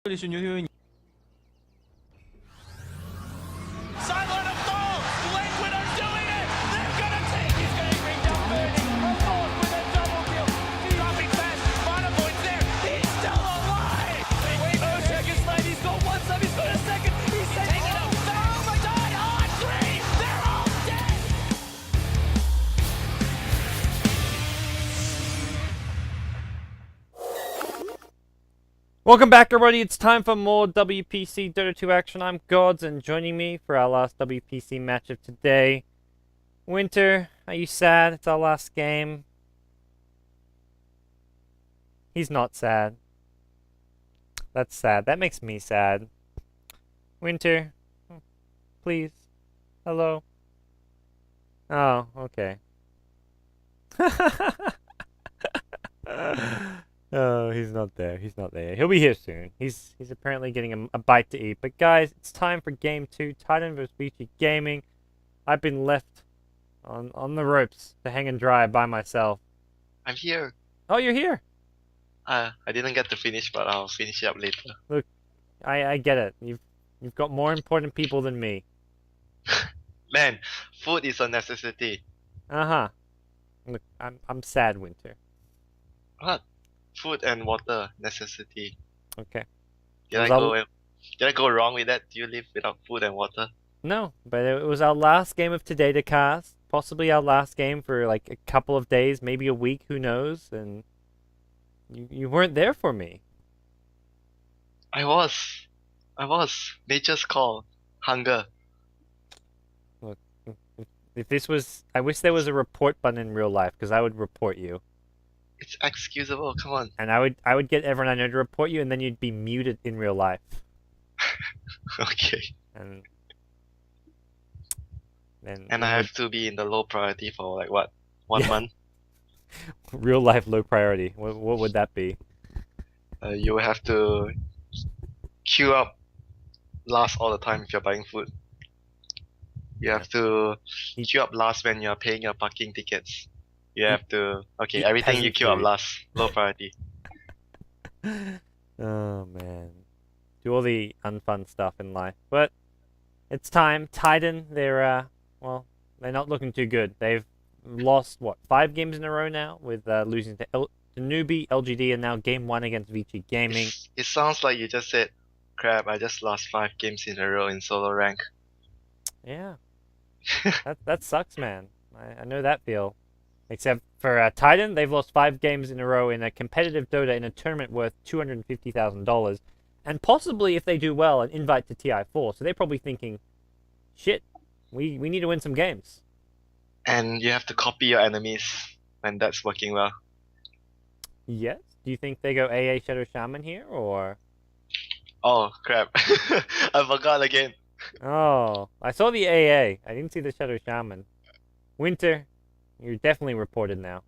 Silent of goal! Late winner's doing it! They're gonna take! He's gonna bring down Bernie! Alone with a double kill! Dropping fast! Mana points there! He's still alive! Wait, oh, seconds left! He's got one sub! He's got a second! He's taking it out! Oh my god! On three! They're all dead! Welcome back, everybody. It's time for more WPC Dota 2 action. I'm Gods, and joining me for our last WPC match of today, Winter. Are you sad? It's our last game. He's not sad. That's sad. That makes me sad. Winter, please. Hello. Oh, okay. Oh, he's not there. He's not there. He'll be here soon. He's apparently getting a bite to eat. But guys, it's time for game 2, Titan vs Vici Gaming. I've been left on the ropes to hang and dry by myself. I'm here. Oh, you're here. I didn't get to finish, but I'll finish it up later. Look, I get it. You've got more important people than me. Man, food is a necessity. Uh-huh. Look, I'm sad, Winter. What? Food and water, necessity. Okay. Did I go wrong with that? Do you live without food and water? No, but it was our last game of today to cast. Possibly our last game for like a couple of days, maybe a week, who knows? And you weren't there for me. I was. Nature's call. Hunger. Look, if this was... I wish there was a report button in real life, because I would report you. It's excusable, come on. And I would get everyone I know to report you, and then you'd be muted in real life. Okay. And then... And I have to be in the low priority for like what? 1 month? Real life low priority. What would that be? You have to queue up last all the time if you're buying food. You have to queue up last when you're paying your parking tickets. You have to... Okay, everything you queue up last. Low priority. Oh, man. Do all the unfun stuff in life. But it's time. Titan, they're not looking too good. They've lost, what, 5 games in a row now? With losing to Newbie, LGD, and now game 1 against Vici Gaming. It sounds like you just said, crap, I just lost 5 games in a row in solo rank. Yeah. that sucks, man. I know that feel. Except for Titan, they've lost 5 games in a row in a competitive Dota in a tournament worth $250,000. And possibly, if they do well, an invite to TI4. So they're probably thinking, shit, we need to win some games. And you have to copy your enemies when that's working well. Yes? Do you think they go AA Shadow Shaman here, or...? Oh, crap. I forgot again. Oh, I saw the AA. I didn't see the Shadow Shaman. Winter, you're definitely reported now.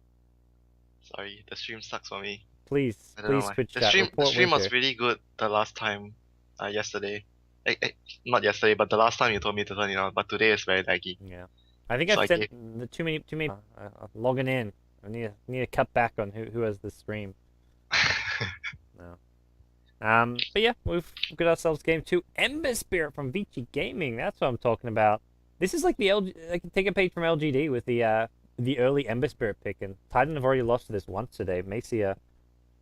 Sorry, the stream sucks for me. Please switch The chat. stream was really good the last time, yesterday. Not yesterday, but the last time you told me to turn it on. But today is very laggy. Yeah, I think I've sent the too many. Logging in. I need to cut back on who has the stream. No. But yeah, we've got ourselves game 2. Ember Spirit from Vici Gaming. That's what I'm talking about. This is like the take a page from LGD with the early Ember Spirit pick, and Titan have already lost to this once today. May see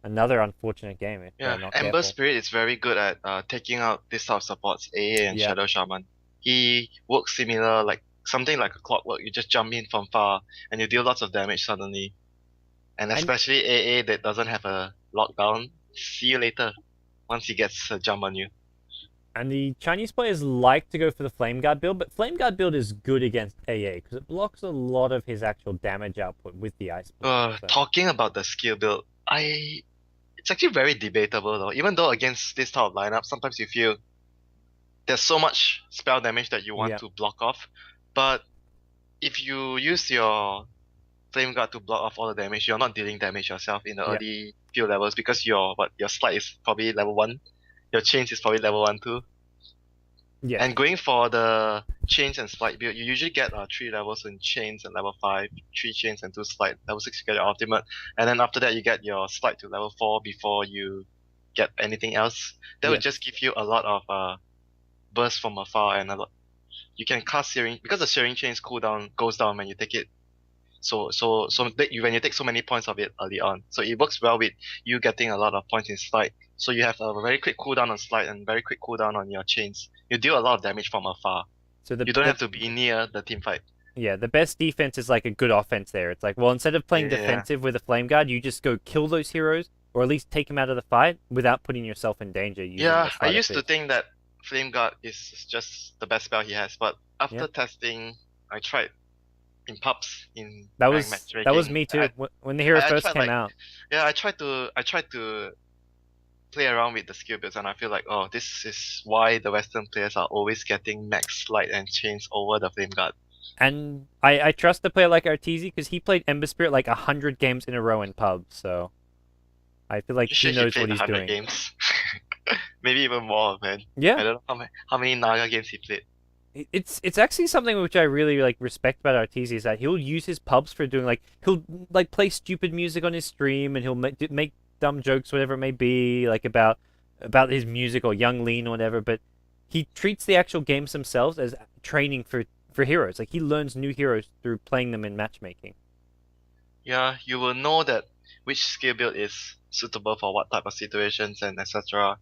another unfortunate game if they're not Ember careful. Spirit is very good at taking out this type of supports, AA and Shadow Shaman. He works similar, like something like a clockwork. You just jump in from far and you deal lots of damage suddenly. And especially AA that doesn't have a lockdown. See you later once he gets a jump on you. And the Chinese players like to go for the Flame Guard build, but Flame Guard build is good against AA because it blocks a lot of his actual damage output with the Ice Blade. Talking about the skill build, it's actually very debatable though. Even though against this type of lineup, sometimes you feel there's so much spell damage that you want to block off, but if you use your Flame Guard to block off all the damage, you're not dealing damage yourself in the early few levels because your slide is probably level 1. Your chains is probably level 1 too. Yeah. And going for the chains and slide build, you usually get 3 levels in chains and level 5, 3 chains and 2 slide. Level 6 you get your ultimate. And then after that you get your slide to level 4 before you get anything else. That would just give you a lot of burst from afar and a lot. You can cast Searing because the Searing Chain's cooldown goes down when you take it. When you take so many points of it early on, so it works well with you getting a lot of points in slide. So you have a very quick cooldown on slide and very quick cooldown on your chains. You deal a lot of damage from afar. So you don't have to be near the team fight. Yeah, the best defense is like a good offense there. It's like, well, instead of playing defensive with a Flame Guard, you just go kill those heroes, or at least take them out of the fight without putting yourself in danger. Yeah, I used to think that Flame Guard is just the best spell he has, but after testing, I tried in pubs in that was me too. When the hero first came out. Yeah, I tried to play around with the skill builds, and I feel like, oh, this is why the Western players are always getting max slide and chains over the Flame Guard. And I trust a player like Arteezy because he played Ember Spirit like 100 games in a row in pubs, so I feel like he knows what he's doing. Games. Maybe even more, man. Yeah. I don't know how many Naga games he played. It's actually something which I really like respect about Arteezy is that he'll use his pubs for doing he'll play stupid music on his stream and he'll make dumb jokes, whatever it may be, like about his music or Young Lean or whatever, but he treats the actual games themselves as training for heroes. Like, he learns new heroes through playing them in matchmaking. Yeah, you will know that which skill build is suitable for what type of situations and etc.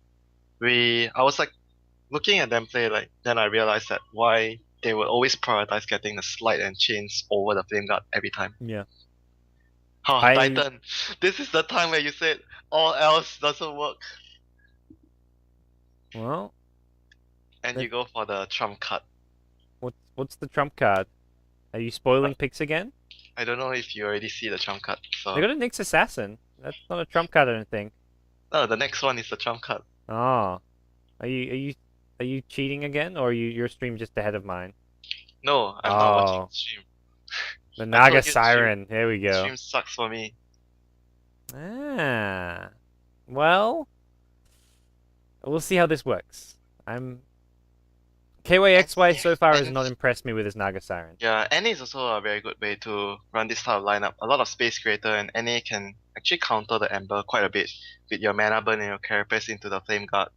I was like looking at them play, like then I realized that why they would always prioritize getting the slide and chains over the Flame Guard every time. Yeah. Titan, this is the time where you said all else doesn't work. Well, and you go for the trump card. What's the trump card? Are you spoiling picks again? I don't know if you already see the trump card. So they got a Nyx Assassin. That's not a trump card, I don't think. No, the next one is the trump card. Oh, are you cheating again, or are your stream just ahead of mine? No, I'm not watching the stream. The Naga Siren. There we go. The stream sucks for me. Ah, well, we'll see how this works. KYXY so far has not impressed me with his Naga Siren. Yeah, NA is also a very good way to run this type of lineup. A lot of space creator, and NA can actually counter the Ember quite a bit with your mana burn and your carapace into the Flame Guard.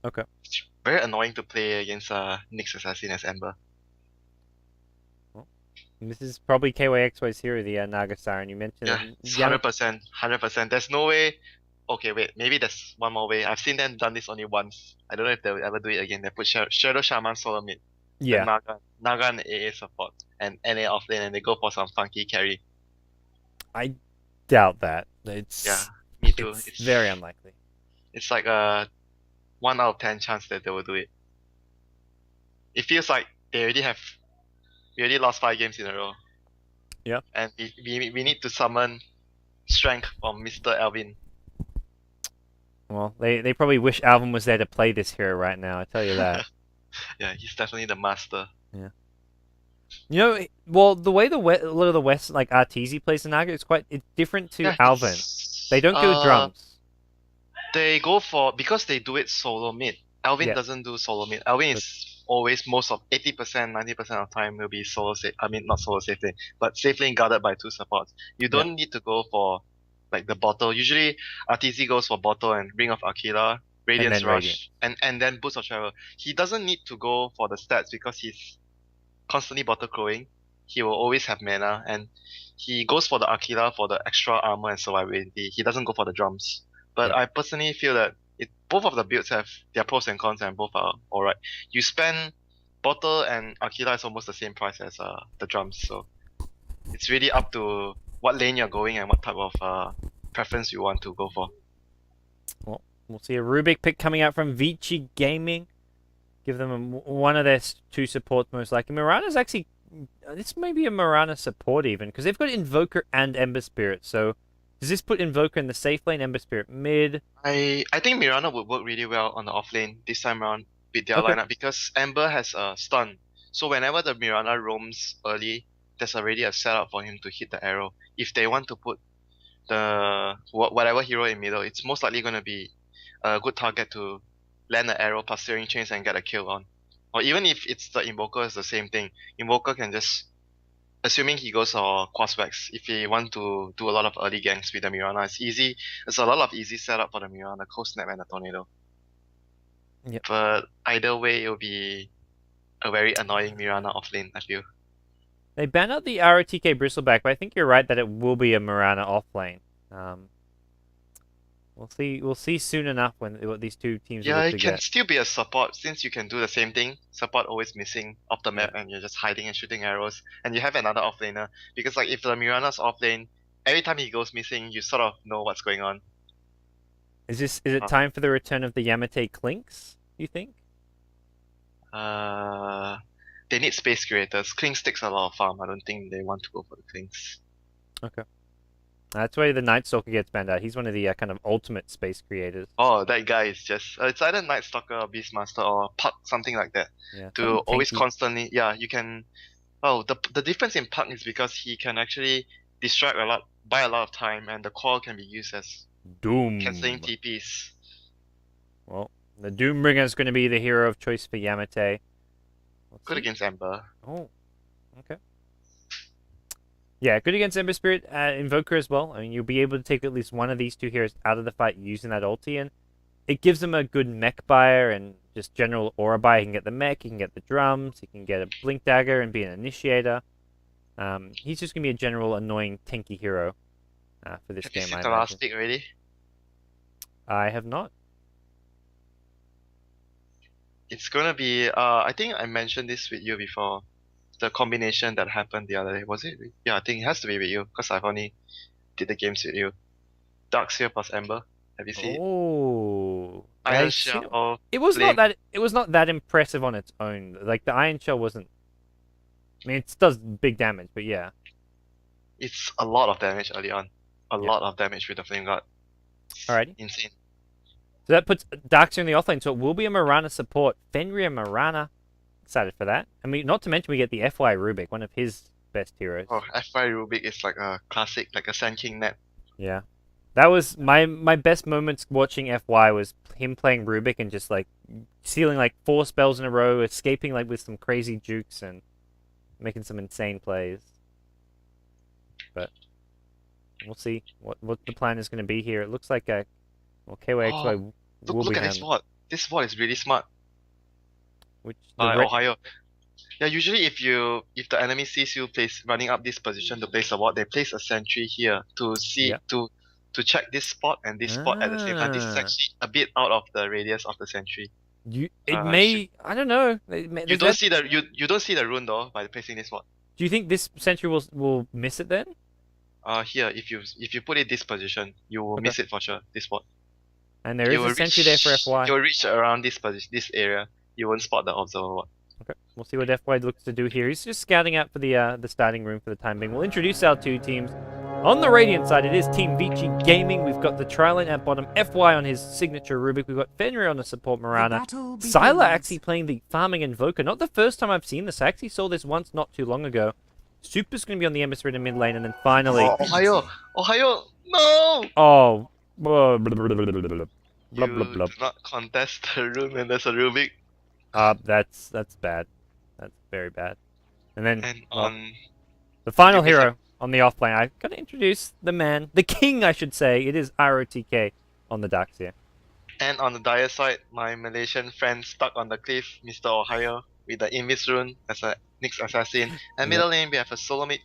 Okay. It's very annoying to play against Nyx Assassin as Ember. Well, this is probably KYXY's hero, the Naga Siren. You mentioned it's 100%. 100%. There's no way. Okay, wait, maybe there's one more way. I've seen them done this only once. I don't know if they'll ever do it again. They put Shadow Shaman solo mid. Yeah. Naga and AA support. And NA offlane, and they go for some funky carry. I doubt that. Yeah, me too. It's very unlikely. It's like a 1 out of 10 chance that they will do it. It feels like we already lost 5 games in a row. Yeah. And we need to summon strength from Mr. Alvin. Well, they probably wish Alvin was there to play this hero right now, I tell you that. Yeah, he's definitely the master. Yeah. You know, well, the way a lot of the West, like Arteezy plays the Naga, it's different to Alvin. They don't go drums. They go for, because they do it solo mid. Alvin doesn't do solo mid. Alvin is always, most of 80%, 90% of the time will be solo safe. I mean, not solo safe lane, but safe lane guarded by 2 supports. You don't need to go for like the bottle. Usually Arteezy goes for bottle and Ring of Aquila, Radiance Rush, and then Boost of Travel. He doesn't need to go for the stats because he's constantly bottle crowing. He will always have mana, and he goes for the Aquila for the extra armor and survivability. He doesn't go for the drums. But I personally feel that both of the builds have their pros and cons, and both are alright. You spend bottle and Aquila is almost the same price as the drums, so it's really up to what lane you're going and what type of preference you want to go for. Well, we'll see a Rubik pick coming out from Vici Gaming. Give them one of their 2 supports most likely. Mirana's actually, this may be a Mirana support even, because they've got Invoker and Ember Spirit. So does this put Invoker in the safe lane, Ember Spirit mid? I think Mirana would work really well on the off lane this time around with their lineup, because Ember has a stun. So whenever the Mirana roams early, there's already a setup for him to hit the arrow. If they want to put the whatever hero in middle, it's most likely going to be a good target to land the arrow plus Searing Chains and get a kill on. Or even if it's the Invoker, it's the same thing. Invoker can just assuming he goes for Quaswax, if he want to do a lot of early ganks with the Mirana, it's easy. There's a lot of easy setup for the Mirana, Cold Snap and the Tornado. Yep. But either way, it'll be a very annoying Mirana offlane, I feel. They banned out the ROTK Bristleback, but I think you're right that it will be a Mirana offlane. We'll see soon enough what these two teams Yeah, will it to can get. still be a support since you can do the same thing. Support always missing off the map and you're just hiding and shooting arrows. And you have another offlaner. Because like if the Mirana's offlane, every time he goes missing, you sort of know what's going on. Is it time for the return of the Yamate Clinks, you think? They need space creators. Clinks takes a lot of farm. I don't think they want to go for the Clinks. Okay. That's why the Night Stalker gets banned out. He's one of the kind of ultimate space creators. Oh, that guy is just it's either Night Stalker or Beastmaster or Puck, something like that. Yeah. To always tanky. constantly, yeah, you can. Oh, the difference in Puck is because he can actually distract a lot, buy a lot of time, and the core can be used as Doom. cancelling TPs. Well, the Doombringer is going to be the hero of choice for Yamate. Good against Ember. Oh, okay. Yeah, good against Ember Spirit, Invoker as well. I mean, you'll be able to take at least one of these two heroes out of the fight using that ulti, and it gives them a good mech buyer and just general aura buyer. He can get the mech, he can get the drums, he can get a blink dagger and be an initiator. He's just going to be a general annoying tanky hero for this Have you game, seen I the imagine. last pick already? I have not. It's gonna be. I think I mentioned this with you before. The combination that happened the other day, was it? Yeah, I think it has to be with you because I've only did the games with you. Darkseer plus Ember. Have you seen it? Oh, Iron I've seen it. Shell. It was Flame. not that impressive on its own. Like the Iron Shell wasn't. I mean, it does big damage, but yeah. It's a lot of damage early on. A lot of damage with the Flame Guard. Alrighty. Insane. So that puts Darkseer in the offlane, so it will be a Mirana support. Fenrir Mirana. Excited for that. I mean, not to mention we get the FY Rubik, one of his best heroes. Oh, FY Rubik is like a classic, like a Sand King net. Yeah. That was my best moments watching FY was him playing Rubik and just like sealing like 4 spells in a row, escaping like with some crazy jukes and making some insane plays. But we'll see what the plan is going to be here. It looks like KYXY will Look be at this handled. bot. This bot is really smart. Which Ohio. Yeah, usually if the enemy sees you running up this position to place a ward, they place a sentry here to see to check this spot and this spot at the same time. This is actually a bit out of the radius of the sentry. I don't know. You don't see the rune though by placing this ward. Do you think this sentry will miss it then? Here if you put it this position, you will miss it for sure. This spot. And there is a sentry there for FY. You will reach around this position, this area. You won't spot the observer ward. Okay, we'll see what FY looks to do here. He's just scouting out for the starting room for the time being. We'll introduce our two teams. On the Radiant side, it is Team Vici Gaming. We've got the Trilane at bottom, FY on his signature Rubik. We've got Fenrir on the support Mirana. Sylar actually playing the farming Invoker. Not the first time I've seen this. I actually saw this once not too long ago. Super's going to be on the Emissary in the mid lane, and then finally... Oh, Ohio! No! Oh. Blah, blah, blah, blah, blah, blah. Blah, blah, blah. Do not contest the rune and there's a Rubik. That's bad. That's very bad. And then And the final hero on the off lane, I've got to introduce the man, the king, I should say. It is ROTK on the Darkseer. And on the dire side, my Malaysian friend stuck on the cliff, Mr. Ohio, with the Invis rune as a Nyx assassin. And middle lane we have a solo mid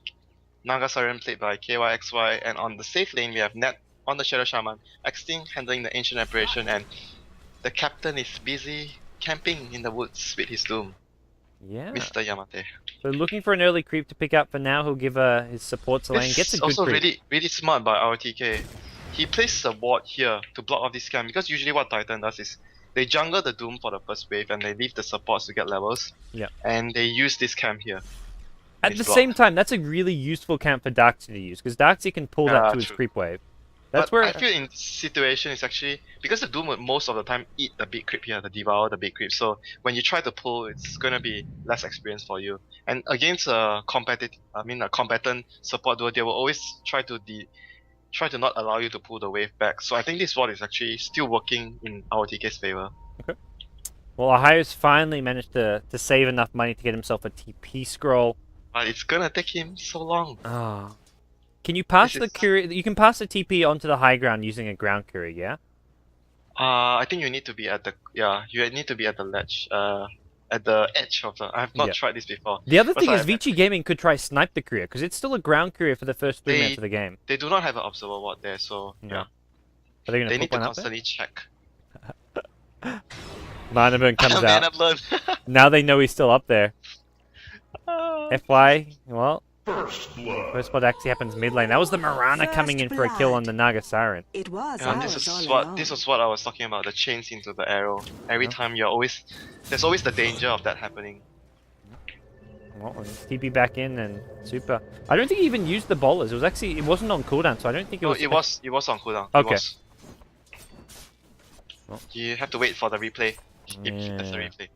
Nagasarian played by KYXY, and on the safe lane we have Net on the Shadow Shaman, Extinct handling the Ancient Apparition, and the captain is busy camping in the woods with his Doom. Yeah. Mr. Yamate. So looking for an early creep to pick up for now. He'll give his supports a lane. Gets a good also creep. really smart by RTK. He places a ward here to block off this camp because usually what Titan does is they jungle the Doom for the first wave and they leave the supports to get levels. Yeah. And they use this camp here. At the same time, that's a really useful camp for Darkseer to use because Darkseer can pull that to his true. creep wave. But That's where I feel in this situation it's actually because the Doom would most of the time eat the big creep here, the devour the big creep. So when you try to pull, it's gonna be less experience for you. And against a combatant support duo, they will always try to not allow you to pull the wave back. So I think this ward is actually still working in our TK's favor. Okay. Well, Ohio's finally managed to save enough money to get himself a TP scroll. But it's gonna take him so long. Ah. Can you pass This the is- courier? You can pass the TP onto the high ground using a ground courier, yeah? I think you need to be at the you need to be at the ledge. At the edge of the. I have not Yeah. tried this before. The other Because thing is I- Vici Gaming could try snipe the courier because it's still a ground courier for the first 3 minutes of the game. They do not have an observer ward there, so No. yeah. Are they going They to need put to one up there? constantly check. Manaburn comes Man, out. I've learned. Now they know he's still up there. Ah. FY, well, first blood actually happens mid lane. That was the Mirana coming in for a kill on the Naga Siren. It was Yeah, ours this all is along. what I was talking about. The chains into the arrow. Every time there's always the danger of that happening. Well, TP back in and super. I don't think he even used the bowlers. It wasn't on cooldown, so I don't think it No, was. it was on cooldown. Okay. It was. Well. You have to wait for the replay. If that's the Yeah. replay.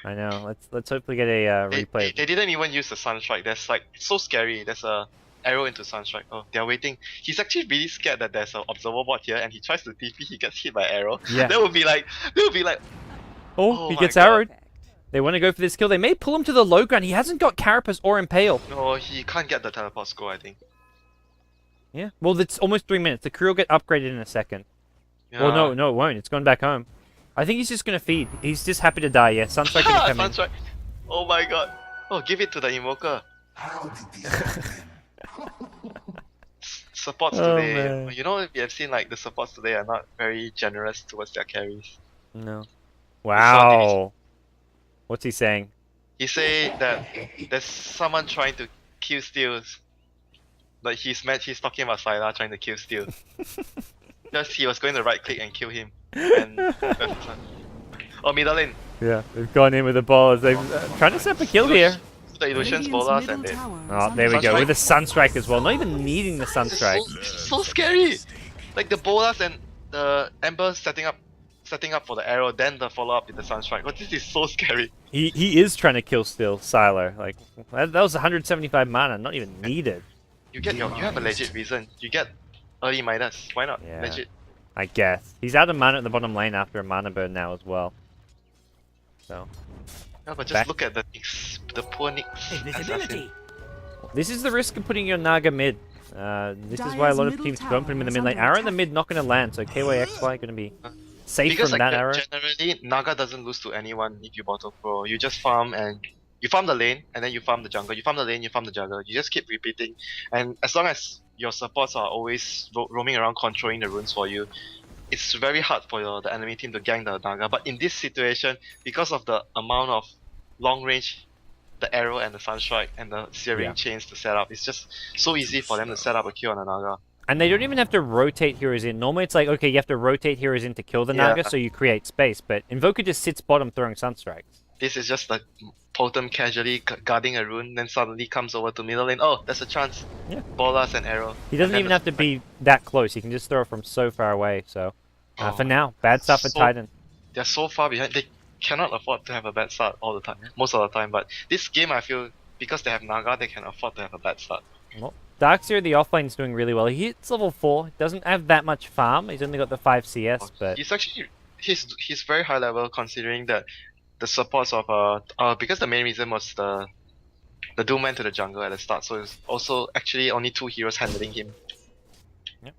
I know. Let's hopefully get a replay. They didn't even use the Sunstrike. There's like it's so scary. There's a arrow into Sunstrike. Oh, they're waiting. He's actually really scared that there's an observer bot here, and he tries to TP. He gets hit by arrow. Yeah. That would be like. Oh, Oh he my gets God. arrowed. They want to go for this kill. They may pull him to the low ground. He hasn't got Carapace or Impale. No, he can't get the teleport score. I think. Yeah. Well, it's almost 3 minutes. The crew will get upgraded in a second. Yeah. Well, no, it won't. It's gone back home. I think he's just gonna feed. He's just happy to die. Yeah, Sunstrike gonna come in. Sunstrike. Oh my God. Oh, give it to the invoker. Supports Oh, today. man. You know, we have seen like the supports today are not very generous towards their carries. No. Wow. What's he saying? He say that there's someone trying to kill steals. Like he's talking about Syla trying to kill steal. Just he was going to right click and kill him. And oh, middle lane. Yeah, they've gone in with the ballers. They've trying to set up a kill here. The illusions Radiant's bolas middle and they. tower is Oh, under there we go. Sunstrike. With a Sunstrike as well. Not even needing the Sunstrike. This is so scary. Like the bolas and the Ember setting up for the arrow, then the follow up with the Sunstrike. But this is so scary. He is trying to kill still, Sylar. Like that was 175 mana, not even needed. You have a legit reason. You get early Midas. Why not? Yeah. Legit. I guess. He's out of mana at the bottom lane after a mana burn now as well. So Yeah, but just Back. look at the Nyx, the poor Nyx assassin. this is the risk of putting your Naga mid. This is why a Dire's lot of middle teams don't put him in the tower mid is lane. under Arrow in the attack. mid not going to land, so KYXY going to be safe Because from like that arrow. generally, Naga doesn't lose to anyone if you bottle pro. You just farm and you farm the lane, and then you farm the jungle. You farm the lane, you farm the jungle. You just keep repeating, and as long as your supports are always roaming around controlling the runes for you, it's very hard for the enemy team to gank the Naga. But in this situation, because of the amount of long range, the arrow and the Sunstrike and the searing Yeah. chains to set up, it's just so easy for them to set up a kill on the Naga. And they don't even have to rotate heroes in. Normally it's like, okay, you have to rotate heroes in to kill the Yeah. Naga, so you create space. But Invoker just sits bottom throwing Sunstrikes. This is just like Totem casually guarding a rune, then suddenly comes over to middle lane. Oh, there's a chance. Yeah. Bolas and arrow. He doesn't And even then have to be that close. He can just throw it from so far away. So Oh, for now, bad stuff for so- Titan. They're so far behind. They cannot afford to have a bad start all the time. Most of the time, but this game I feel because they have Naga, they can afford to have a bad start. Well, Darkseer, the offlane, is doing really well. He hits level 4. Doesn't have that much farm. He's only got the 5 CS, but He's actually he's very high level considering that the supports of because the main reason was the Doom went to the jungle at the start, so it's also actually only 2 heroes handling him. Yep.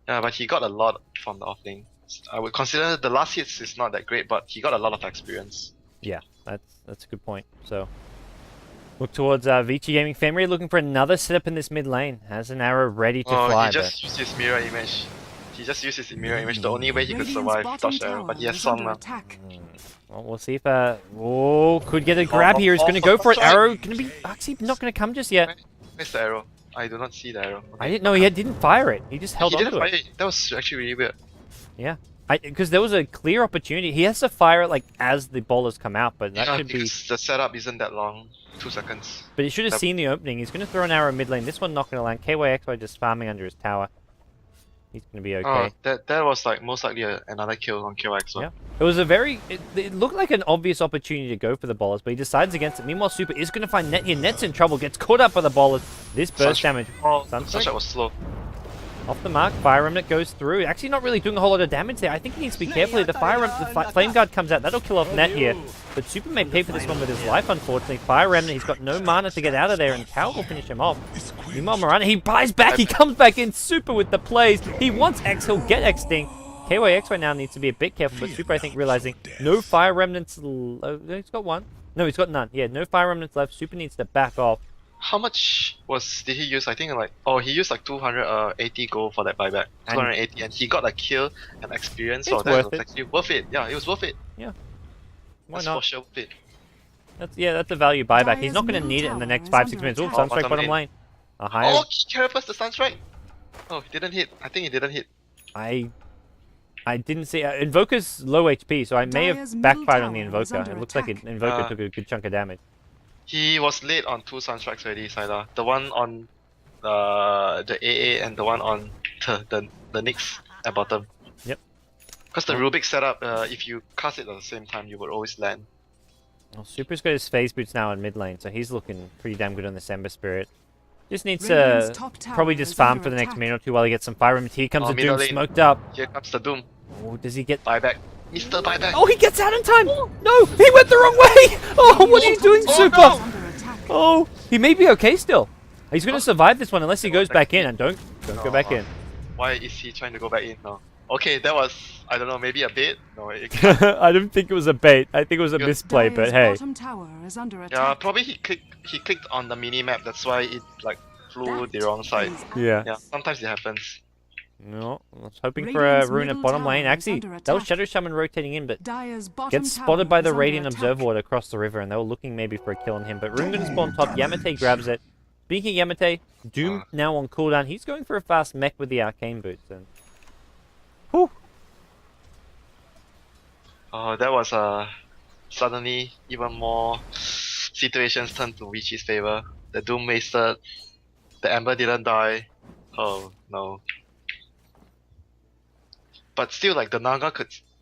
Yeah, but he got a lot from the offlane. I would consider the last hits is not that great, but he got a lot of experience. yeah, that's a good point. So look towards Vici Gaming. Family looking for another setup in this mid lane. Has an arrow ready to fly. He just used his mirror image. He just used his mirror image. The only way he could Radiant's survive bottom dodge arrow, tower but he has is Song under now. attack. Well, we'll see if oh, could get a grab here. He's going to go for it. Arrow going to be actually not going to come just yet. Where's the arrow? I do not see the arrow. I didn't know he didn't fire it. He just held He on didn't to fire it. it. That was actually really weird. Yeah. Because there was a clear opportunity. He has to fire it like as the bowlers come out, but that Yeah, could be. because the setup isn't that long. 2 seconds. But he should have that- seen the opening. He's going to throw an arrow mid lane. This one not going to land. KYXY just farming under his tower. He's going to be okay. Oh, that was like most likely another kill on KYX. Yeah. It was a very. It looked like an obvious opportunity to go for the bowlers, but he decides against it. Meanwhile, Super is going to find Net here. Net's in trouble. Gets caught up by the bowlers. This burst damage. Oh, Sunstrike? Sunstrike was slow. Off the mark, Fire Remnant goes through. Actually not really doing a whole lot of damage there. I think he needs to be careful here. The Flame Guard comes out. That'll kill off Net here. But Super may pay for this one with his life, unfortunately. Fire Remnant, he's got no mana to get out of there, and Cow will finish him off. Meanwhile, Mirana, he buys back. He comes back in Super with the plays. He wants X, he'll get X-Sting. KYX right now needs to be a bit careful, but Super, I think, realizing no Fire Remnants. He's got one. No, he's got none. Yeah, no Fire Remnants left. Super needs to back off. How much did he use? I think like he used like 280 gold for that buyback. 280, and he got a kill and experience. So that was actually worth it. Yeah, it was worth it. Yeah. Why That's not? for sure worth it. That's a value buyback. He's not going to need it in the next 5-6 minutes. Oh, Sunstrike bottom lane. A higher. Oh, Carapace the Sunstrike. Oh, he didn't hit. I think he didn't hit. I didn't see. Invoker's low HP, so I may have backfired on the Invoker. It looks like Invoker took a good chunk of damage. He was late on 2 Sunstrikes already, Saida. The one on the AA and the one on the Nyx at bottom. Yep. Because the Rubik setup, if you cast it at the same time, you would always land. Well, Super's got his phase boots now in mid lane, so he's looking pretty damn good on the Ember Spirit. Just needs to probably just farm for the next minute or two while he gets some Fire Remnant. Here comes the Doom smoked up. Here comes the Doom. Oh, does he get buyback? Mr. Buyback. Oh, he gets out in time. No, he went the wrong way. Oh, what are you doing, Super? No. Oh, he may be okay still. He's going to survive this one unless he goes back in, and don't go back in. Why is he trying to go back in? No. Okay, that was, I don't know, maybe a bait? No, I don't think it was a bait. I think it was a misplay, but hey. Yeah, probably he clicked on the mini map. That's why it like flew the wrong side. Yeah. Sometimes it happens. No, I was hoping for a rune at bottom lane. Actually, that was Shadow Shaman rotating in, but gets spotted by the Radiant Observer Ward across the river, and they were looking maybe for a kill on him. But Rune gonna spawn top. Yamate grabs it. Speaking of Yamate, Doom now on cooldown. He's going for a fast mech with the Arcane Boots. And whew. Oh, that was suddenly even more situations turned to Vici's favor. The Doom wasted. The Ember didn't die. Oh no. But still, like the Naga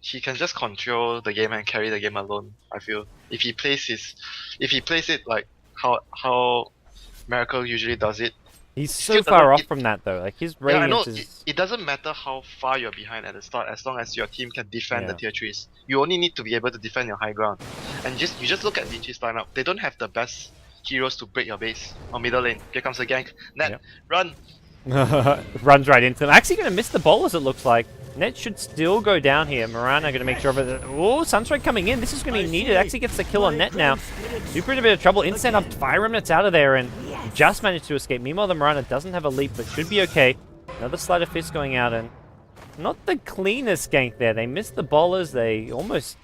he can just control the game and carry the game alone. I feel if he plays it like how Miracle usually does it. He's so far off from that though. Like his radiance I know. is. It doesn't matter how far you're behind at the start, as long as your team can defend the tier 3s. You only need to be able to defend your high ground. And you just look at Vici's lineup. They don't have the best heroes to break your base. On middle lane, here comes the gank. Net, run! Runs right into them. Actually gonna miss the bowlers, it looks like. Net should still go down here. Mirana gonna make sure of it. Oh, Sunstrike coming in. This is gonna be needed. Actually gets the kill on Net now. Super in a bit of trouble. Instant up Fire Remnant's out of there and just managed to escape. Meanwhile, the Mirana doesn't have a leap, but should be okay. Another Sleight of Fist going out, and not the cleanest gank there. They miss the bowlers. They almost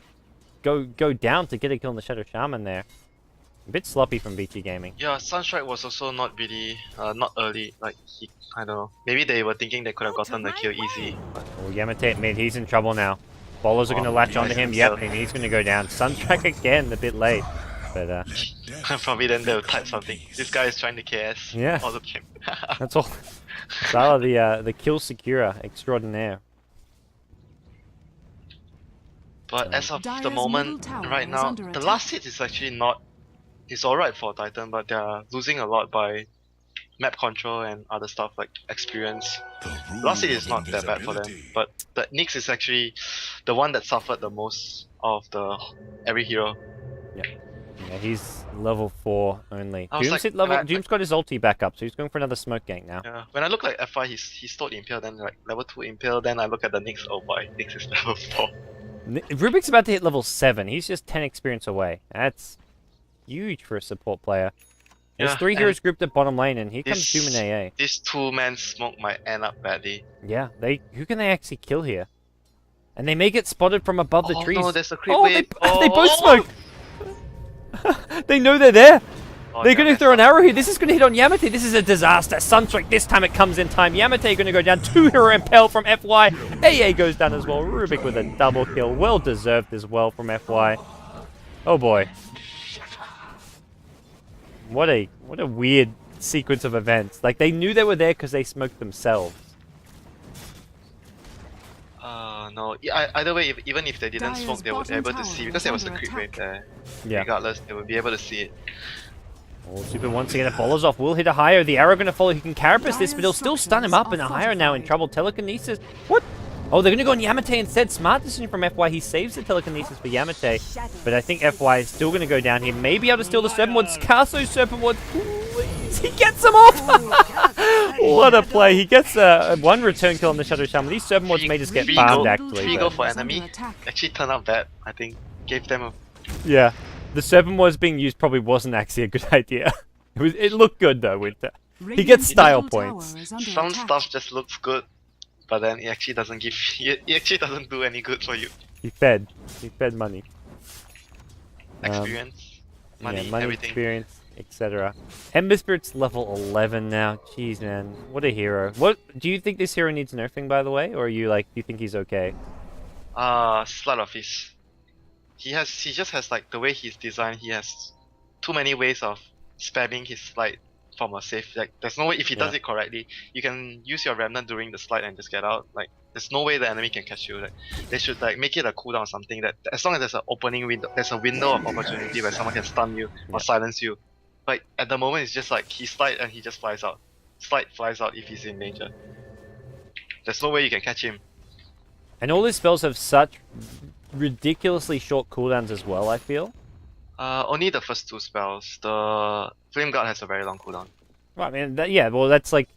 go down to get a kill on the Shadow Shaman there. A bit sloppy from Vici Gaming. Yeah, Sunstrike was also not really, not early. Like, I don't know. Maybe they were thinking they could have gotten the kill easy. Oh, Yamate at mid. He's in trouble now. Bowlers are going to latch onto him. Yep, and he's going to go down. Sunstrike again, a bit late. But, probably then they'll type something. This guy is trying to KS. Yeah. All the game. That's all. Sala, the kill securer extraordinaire. But as of the moment, right now, the last hit is actually not. It's alright for Titan, but they're losing a lot by map control and other stuff like experience. Last hit is not that bad for them, but the Nyx is actually the one that suffered the most of every hero. Yeah, he's level 4 only. Doom's like, Doom's got his ulti back up, so he's going for another smoke gank now. Yeah, when I look like F5, he stole Impale, then like level 2 Impale, then I look at the Nyx, oh boy, Nyx is level 4. Rubik's about to hit level 7, he's just 10 experience away. That's huge for a support player. There's 3 heroes grouped at bottom lane, and here comes Doom and AA. This 2-man smoke might end up badly. Yeah, who can they actually kill here? And they may get spotted from above the trees. Oh no, there's a creep wave. They both smoke! They know they're there! They're going to throw an arrow here. This is going to hit on Yamate. This is a disaster. Sunstrike, this time it comes in time. Yamate going to go down. 2 hero impale from FY. AA goes down as well. Rubik with a double kill. Well deserved as well from FY. Oh boy. What a weird sequence of events. Like, they knew they were there because they smoked themselves. No. Either way, even if they didn't smoke, they would be able to see because there was a creep wave there. Yeah. Regardless, they would be able to see it. Oh, Super wants to get a follows off. Will hit a higher. The arrow going to follow. He can carapace this, but he'll still stun him up. And a higher now in trouble. Telekinesis. What? Oh, they're going to go on Yamate instead. Smart decision from FY. He saves the telekinesis for Yamate. But I think FY is still going to go down here. Maybe able to steal the Serpent Ward. Scarso Serpent Ward. Please. He gets him off. What a play. He gets one return kill on the Shadow Shaman. These Serpent Wards may just get farmed, actually. 3 but- go for enemy. Actually turned out bad, I think. Gave them a... Yeah. The Serpent Wards being used probably wasn't actually a good idea. It looked good, though, Winter. He gets style points. Some stuff just looks good, but then it actually doesn't give... It actually doesn't do any good for you. He fed money. Experience, money, Yeah, money, everything. experience, etc. Ember Spirit's level 11 now. Jeez, man, what a hero. What do you think this hero needs nerfing, by the way, or are you like, do you think he's okay? Sleight of Fist. He just has like the way he's designed. He has too many ways of spamming his slide from a safe. Like there's no way if he does it correctly, you can use your remnant during the slide and just get out. Like there's no way the enemy can catch you. Like they should like make it a cooldown or something. That as long as there's an opening window, there's a window of opportunity where someone can stun you or silence you. But at the moment it's just like he slide and he just flies out. Slide flies out if he's in danger. There's no way you can catch him. And all his spells have such ridiculously short cooldowns as well, I feel. Only the first 2 spells. The Flame Guard has a very long cooldown. Well, I mean, well, that's like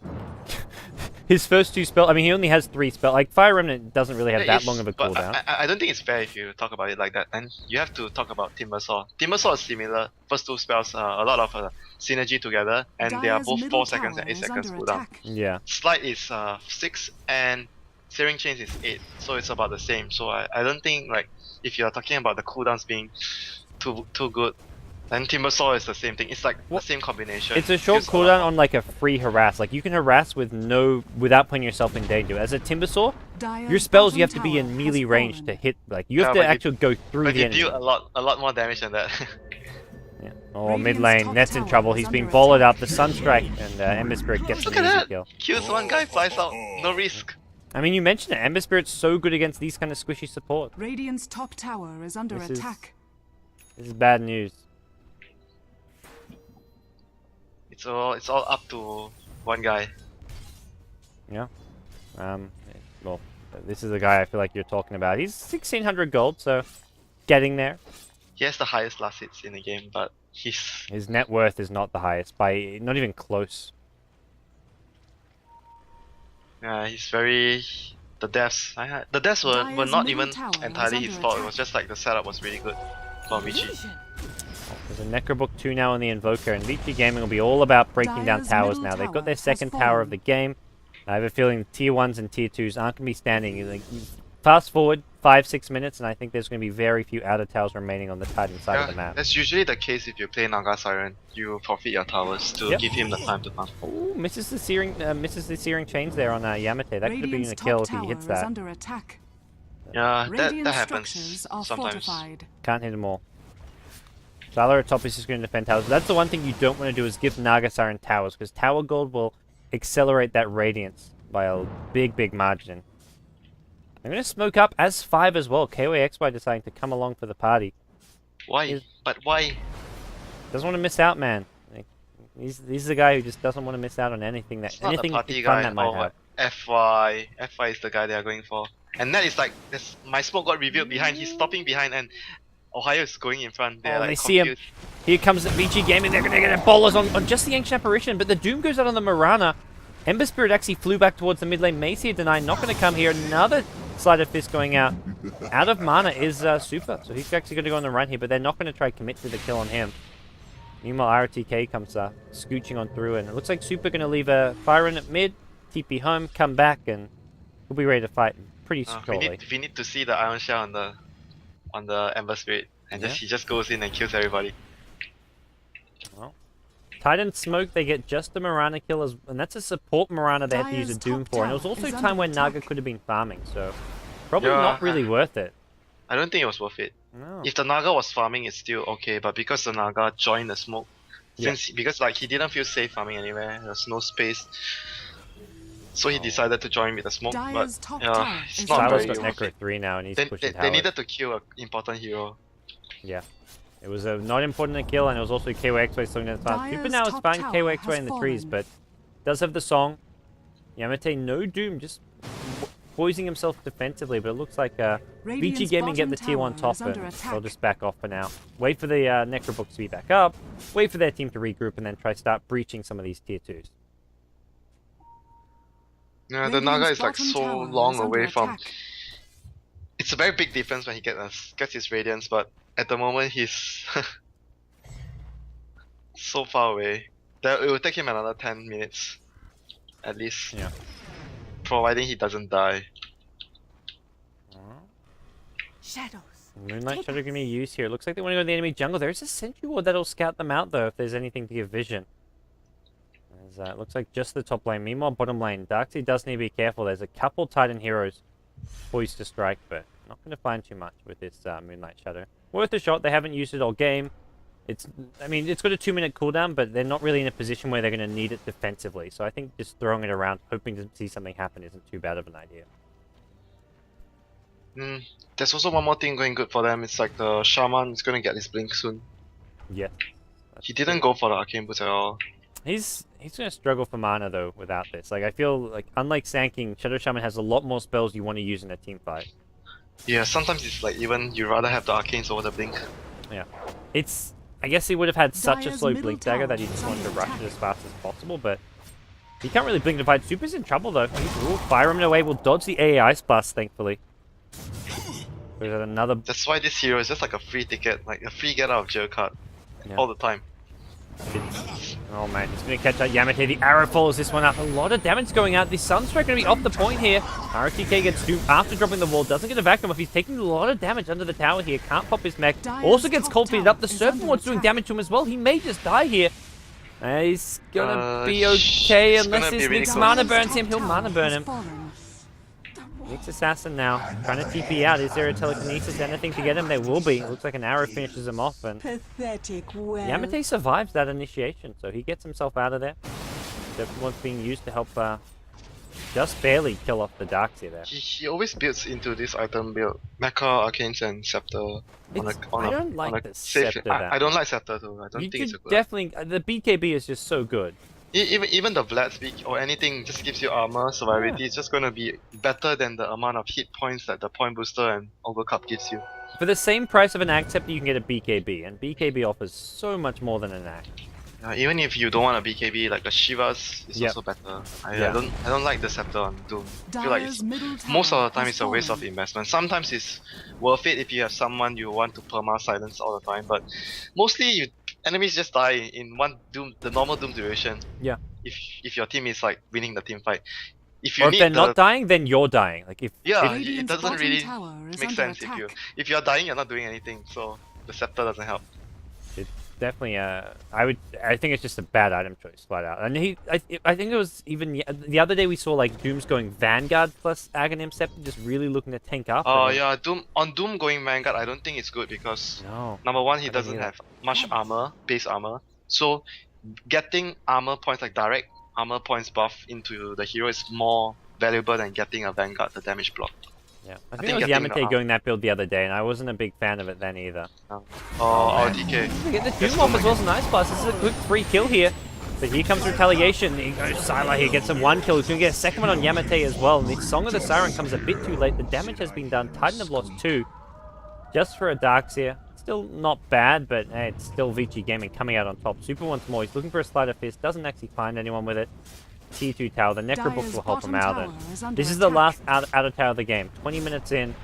his first 2 spells. I mean, he only has 3 spells. Like Fire Remnant doesn't really have that long of a but cooldown. I don't think it's fair if you talk about it like that. And you have to talk about Timbersaw. Timbersaw is similar. First 2 spells, a lot of synergy together, and they are both 4 seconds and 8 seconds cooldown. Yeah. Slide is 6 and Searing Chains is 8, so it's about the same. So I don't think like if you're talking about the cooldowns being too good, then Timbersaw is the same thing. It's like the same combination. It's a short cooldown on like a free harass. Like you can harass without putting yourself in danger. As a Timbersaw, your spells you have to be in melee range to hit. Like you have to actually go through but the you enemy. deal a lot more damage than that. Yeah. Oh, mid lane, Net's in trouble. He's being followed up. The Sunstrike and Ember Spirit gets an Look at easy that! kill. Kills one guy, flies out, no risk. I mean, you mentioned it. Ember Spirit's so good against these kind of squishy support. Radiant's top tower is under attack. This is bad news. It's all up to one guy. Yeah. Well, this is the guy I feel like you're talking about. He's 1600 gold, so getting there. He has the highest last hits in the game, but his net worth is not the highest by not even close. he's very the deaths. The deaths were not even entirely his fault. It was just like the setup was really good for Vici. There's a Necrobook 2 now on the Invoker, and Vici Gaming will be all about breaking down towers now. They've got their second tower of the game. I have a feeling tier 1s and tier 2s aren't going to be standing. Like, fast forward 5-6 minutes, and I think there's going to be very few outer towers remaining on the Titan side of the map. That's usually the case if you play Naga Siren. You forfeit your towers to give him the time to farm. Oh, misses the searing chains there on Yamate. That could have been a kill if he hits that. Yeah, that happens sometimes. Can't hit them all. Sylar at top is just going to defend towers. That's the one thing you don't want to do is give Naga Siren towers, because tower gold will accelerate that radiance by a big margin. I'm going to smoke up as 5 as well. KOAXY deciding to come along for the party. Why? But why? Doesn't want to miss out, man. Like, he's the guy who just doesn't want to miss out on anything that fun that might have. FY is the guy they are going for. And that is like, my smoke got revealed behind. He's stopping behind, and Ohio is going in front. They're they see him. Here comes the Vici Gaming. They're going to get a ballers on just the Ancient Apparition, but the Doom goes out on the Mirana. Ember Spirit actually flew back towards the mid lane. Mace here denied, not going to come here. Another Sleight of Fist going out. Out of mana is Super, so he's actually going to go on the run here, but they're not going to try commit to the kill on him. Meanwhile, RTK comes scooching on through, and it looks like Super going to leave a Fire in at mid, TP home, come back, and we'll be ready to fight pretty shortly. We need to see the Iron Shell on the Ember Spirit, and he just goes in and kills everybody. Well, Titan Smoke, they get just the Mirana kill, and that's a support Mirana they had to use a Doom for. And it was also a time when Naga could have been farming, so probably not really worth it. I don't think it was worth it. No. If the Naga was farming, it's still okay, but because the Naga joined the smoke, because like he didn't feel safe farming anywhere, there's no space, so he decided to join with the smoke. But it's not Sylar's very got Necro 3 now, and he's pushing they needed to kill an important hero. Yeah. It was a not important a kill, and it was also KOXY slowing down the time. Super now is fine KOXY in the trees, but does have the song. Yamate, no Doom, just poising himself defensively, but it looks like Vici Gaming get the tier 1 top, and they'll just back off for now. Wait for the Necrobooks to be back up, wait for their team to regroup, and then try start breaching some of these tier 2s. Yeah, the Naga is like so long away from... It's a very big difference when he gets his Radiance, but at the moment he's so far away. It will take him another 10 minutes, at least. Yeah. Providing he doesn't die. Shadows. Moonlight Shadow can be used here. It looks like they want to go to the enemy jungle. There's a sentry ward that'll scout them out, though, if there's anything to give vision. It looks like just the top lane. Meanwhile, bottom lane, Darkseid does need to be careful. There's a couple Titan heroes poised to strike, but not going to find too much with this Moonlight Shadow. Worth a shot. They haven't used it all game. I mean, it's got a 2-minute cooldown, but they're not really in a position where they're going to need it defensively. So I think just throwing it around, hoping to see something happen, isn't too bad of an idea. There's also one more thing going good for them. It's like the Shaman is going to get his blink soon. Yeah. He didn't go for the Arcane Boots at all. He's going to struggle for mana, though, without this. Like, I feel like, unlike Sand King, Shadow Shaman has a lot more spells you want to use in a team fight. Yeah, sometimes it's like even you'd rather have the Arcanes over the blink. Yeah. I guess he would have had such a slow blink dagger that he just wanted to rush it as fast as possible, but he can't really blink to fight. Super's in trouble, though. Ooh, Fire Emblem away will dodge the AI Blast, thankfully. There's another... That's why this hero is just like a free ticket, like a free get out of jail card all the time. Oh man, he's going to catch out Yamate. The arrow follows this one up. A lot of damage going out. The Sunstrike going to be off the point here. RTK gets doomed after dropping the wall. Doesn't get a vacuum off. He's taking a lot of damage under the tower here. Can't pop his mech. Also gets cold feeded up. The Serpent Ward's doing damage to him as well. He may just die here. He's going to be okay unless his Nyx mana burns him. He'll mana burn him. Nyx Assassin now, trying to TP out. Is there a telekinesis, anything to get him? There will be. Looks like an arrow finishes him off, and Yamate survives that initiation, so he gets himself out of there. Serpent Ward's being used to help just barely kill off the Darkseid there. He always builds into this item build. Mecha, Arcanes, and Scepter. I don't like the Scepter. I don't like Scepter too. I don't think it's a good. Definitely, the BKB is just so good. Even the Vlad speak or anything just gives you armor, survivability. It's just gonna be better than the amount of hit points that the Point Booster and Overcup gives you. For the same price of an Act Scepter, you can get a BKB, and BKB offers so much more than an Act. Even if you don't want a BKB, like the Shivas is also better. I don't like the Scepter on Doom. I feel like most of the time it's a waste of investment. Sometimes it's worth it if you have someone you want to perma silence all the time, but mostly enemies just die in one Doom, the normal Doom duration. Yeah. If your team is like winning the team fight. If they're not dying, then you're dying. Like if it doesn't really make sense if you're dying, you're not doing anything. So the Scepter doesn't help. It's definitely I think it's just a bad item choice flat out. And I think it was even the other day we saw like Doom's going Vanguard plus Aghanim Scepter, just really looking to tank up. Oh yeah, Doom going Vanguard, I don't think it's good because number one, he doesn't have much armor, base armor. So getting armor points, like direct armor points buff into the hero is more valuable than getting a Vanguard, the damage block. Yeah, I think it was Yamate going that build the other day, and I wasn't a big fan of it then either. DK. The Doom off as well as a nice blast. This is a quick free kill here. But here comes Retaliation. He goes Sylar here, gets him one kill. He's going to get a second one on Yamate as well. And the Song of the Siren comes a bit too late. The damage has been done. Titan have lost 2. Just for a Darkseer. Still not bad, but hey, it's still Vici Gaming coming out on top. Super once more. He's looking for a Sleight of Fist. Doesn't actually find anyone with it. T2 tower. The Necrobooks will help him out. And this is the last outer tower of the game. 20 minutes in.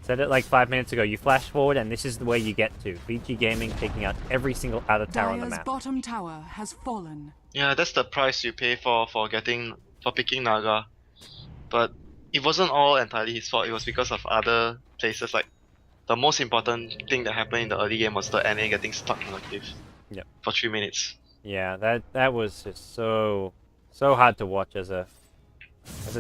Said it like 5 minutes ago. You flash forward, and this is the way you get to. Vici Gaming taking out every single outer tower on the map. Bottom tower has fallen. Yeah, that's the price you pay for picking Naga. But it wasn't all entirely his fault. It was because of other places. Like the most important thing that happened in the early game was the NA getting stuck in the cliff. Yep. For 3 minutes. Yeah, that was just so hard to watch as a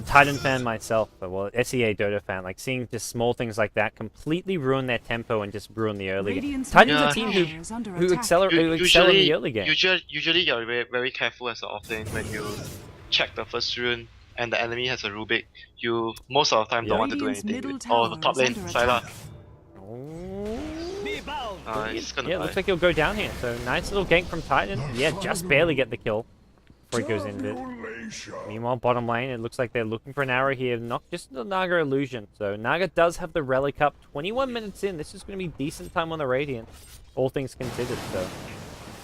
Titan fan myself, but well, SEA Dota fan, like seeing just small things like that completely ruin their tempo and just ruin the early game. Titan's a team who excel in the early game. Usually you're very, very careful as an offlane when you check the first rune and the enemy has a Rubik. You most of the time don't want to do anything. Or the top lane, Sylar. He's gonna Yeah, die. looks like he'll go down here. So nice little gank from Titan. Yeah, just barely get the kill before he goes into it. Meanwhile, bottom lane, it looks like they're looking for an arrow here. Not just the Naga illusion. So Naga does have the relic up. 21 minutes in. This is going to be decent time on the Radiant, all things considered. So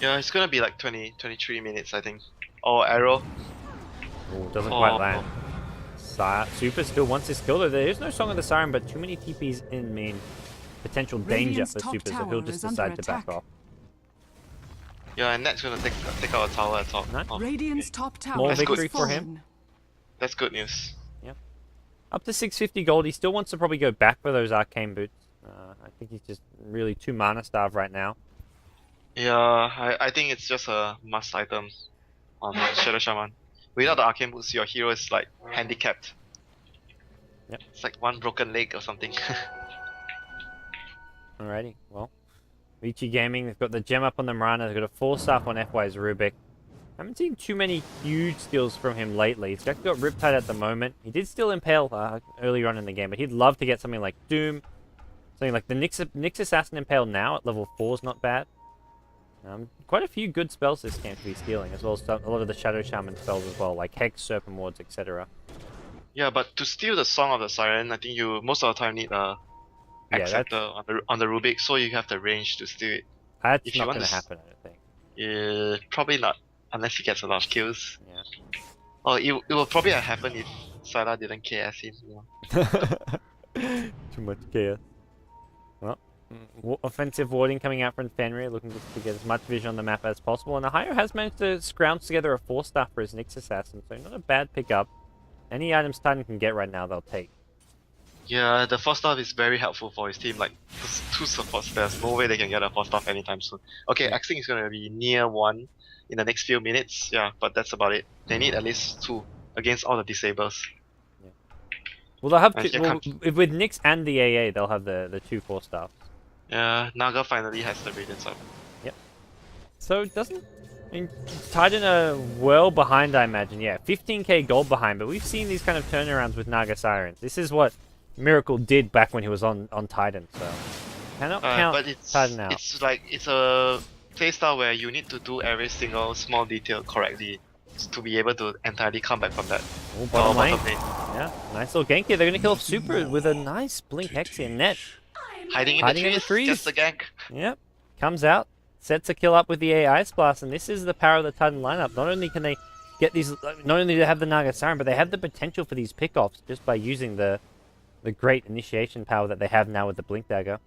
Yeah, it's gonna be like 23 minutes, I think. Oh, arrow. ooh, doesn't quite land. Super still wants his kill though. There is no Song of the Siren, but too many TPs in mean potential danger Radiant's for top Super, so tower he'll just is under decide to back attack. off. Yeah, and Net's gonna take out a tower at top. Nice. Oh, Radiant's okay. top tower Small has victory for fallen. him. That's good news. Up to 650 gold. He still wants to probably go back for those arcane boots. I think he's just really too mana starved right now. Yeah, I think it's just a must item on Shadow Shaman. Without the arcane boots, your hero is like handicapped. Yep. It's like one broken leg or something. Alrighty, well. Vici Gaming, they've got the gem up on the Mirana, they've got a 4-star on FY's Rubik. Haven't seen too many huge steals from him lately. He's got Riptide at the moment. He did still Impale earlier on in the game, but he'd love to get something like Doom. Something like the Nyx Assassin Impale now at level 4 is not bad. Quite a few good spells this game to be stealing, as well as a lot of the Shadow Shaman spells as well, like Hex, Serpent Wards, etc. Yeah, but to steal the Song of the Siren, I think you most of the time need a acceptor on the Rubik, so you have the range to steal it. That's If you not want going to to happen, I don't think. Probably not, unless he gets a lot of kills. Yeah. Or it will probably happen if Syla didn't KS him. You know? Too much chaos. Well, offensive warding coming out from Fenrir, looking just to get as much vision on the map as possible. And Ohio has managed to scrounge together a 4-star for his Nyx Assassin, so not a bad pickup. Any items Titan can get right now, they'll take. Yeah, the 4-star is very helpful for his team. Like, there's 2 supports, there's no way they can get a 4-star anytime soon. Okay, Xing is going to be near 1 in the next few minutes, yeah, but that's about it. They need at least 2 against all the disables. Well, they'll have And with Nyx and the AA, they'll have the 2 4-stars. Yeah, Naga finally has the Radiance up. So it doesn't. I mean, Titan are well behind, I imagine. Yeah, 15k gold behind, but we've seen these kind of turnarounds with Naga Sirens. This is what Miracle did back when he was on Titan, so cannot count but it's, Titan out. it's like, it's a playstyle where you need to do every single small detail correctly to be able to entirely come back from that. Oh, bottom lane. Bottom lane. Yeah, nice little gank here. They're going to kill off Super with a nice Blink Hex here. Net. Hiding Hiding in the trees, just the gank. Yep. Comes out, sets a kill up with the AI Blast, and this is the power of the Titan lineup. Not only can they get these, not only do they have the Naga Siren, but they have the potential for these pickoffs just by using the great initiation power that they have now with the Blink Dagger.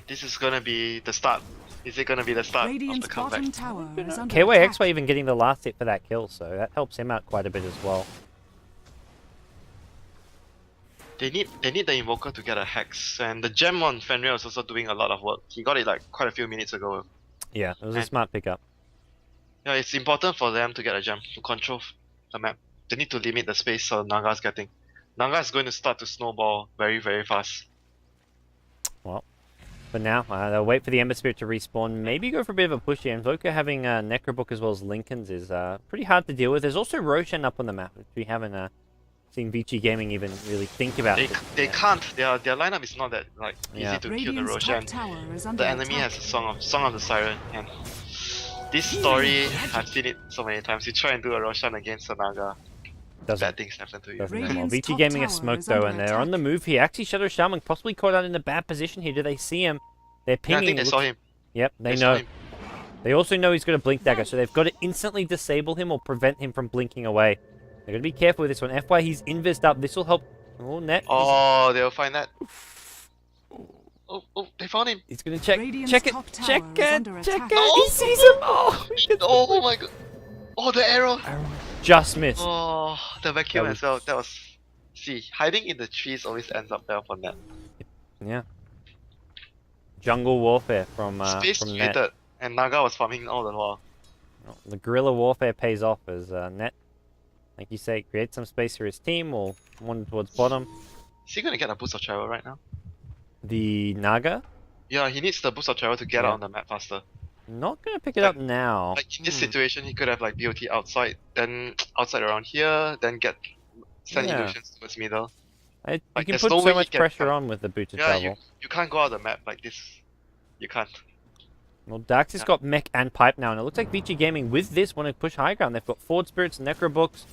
This is gonna be the start. Is it gonna be the start Radiant's of the comeback? bottom tower is under KYXY attack. even getting the last hit for that kill, so that helps him out quite a bit as well. They need the Invoker to get a Hex, and the gem on Fenrir is also doing a lot of work. He got it like quite a few minutes ago. Yeah, it was a And- smart pickup. Yeah, it's important for them to get a gem to control the map. They need to limit the space Naga's getting. Naga is going to start to snowball very, very fast. But now, they'll wait for the Ember Spirit to respawn, maybe go for a bit of a push here. Invoker having Necrobook as well as Lincoln's is pretty hard to deal with. There's also Roshan up on the map, which we haven't seen Vici Gaming even really think about. They can't. Their lineup is not that like easy Yeah. to kill the Radiant's Roshan. top tower is under The enemy attack. has a Song of the Siren, and this story I've seen it so many times. You try and do a Roshan against a Naga, Doesn't bad things happen to you. Doesn't end well. Radiant's Vici top Gaming is tower smoked is though, under and they're on the attack. move here. Actually, Shadow Shaman possibly caught out in a bad position here. Do they see him? They're Yeah, I pinging. think they saw him. Yep, they saw know. him. They also know he's got a Blink Dagger, so they've got to instantly disable him or prevent him from blinking away. They're going to be careful with this one. FY, he's invised up. This will help. Oh, Net. Oh, they'll find that. Oh, they found him. He's going to check. Radiant's Check it. top tower Check is it. under Check attack. it. No. He sees him. Oh, he gets Oh my god. Oh, the arrow. just missed. Oh, the vacuum That as well. That was. See, hiding in the trees always ends up well for Net. Yeah. Jungle warfare from Space Net. created, and Naga was farming all the while. Well, the guerrilla warfare pays off as Net, like you say, creates some space for his team or one towards bottom. Is he gonna get a boost of travel right now? The Naga, Yeah, he needs the boost of travel to get Yeah. out on the map faster. not going to pick it up now. Like in this situation, he could have like BOT outside, then outside around here, then send Yeah. illusions towards middle. You like, can there's put no so way he much can pressure come. on with the boot to Yeah, travel. you can't go out the map like this. You can't. Well, Dax has got mech and pipe now, and it looks like Vici Gaming with this want to push high ground. They've got Forward Spirits, Necrobooks.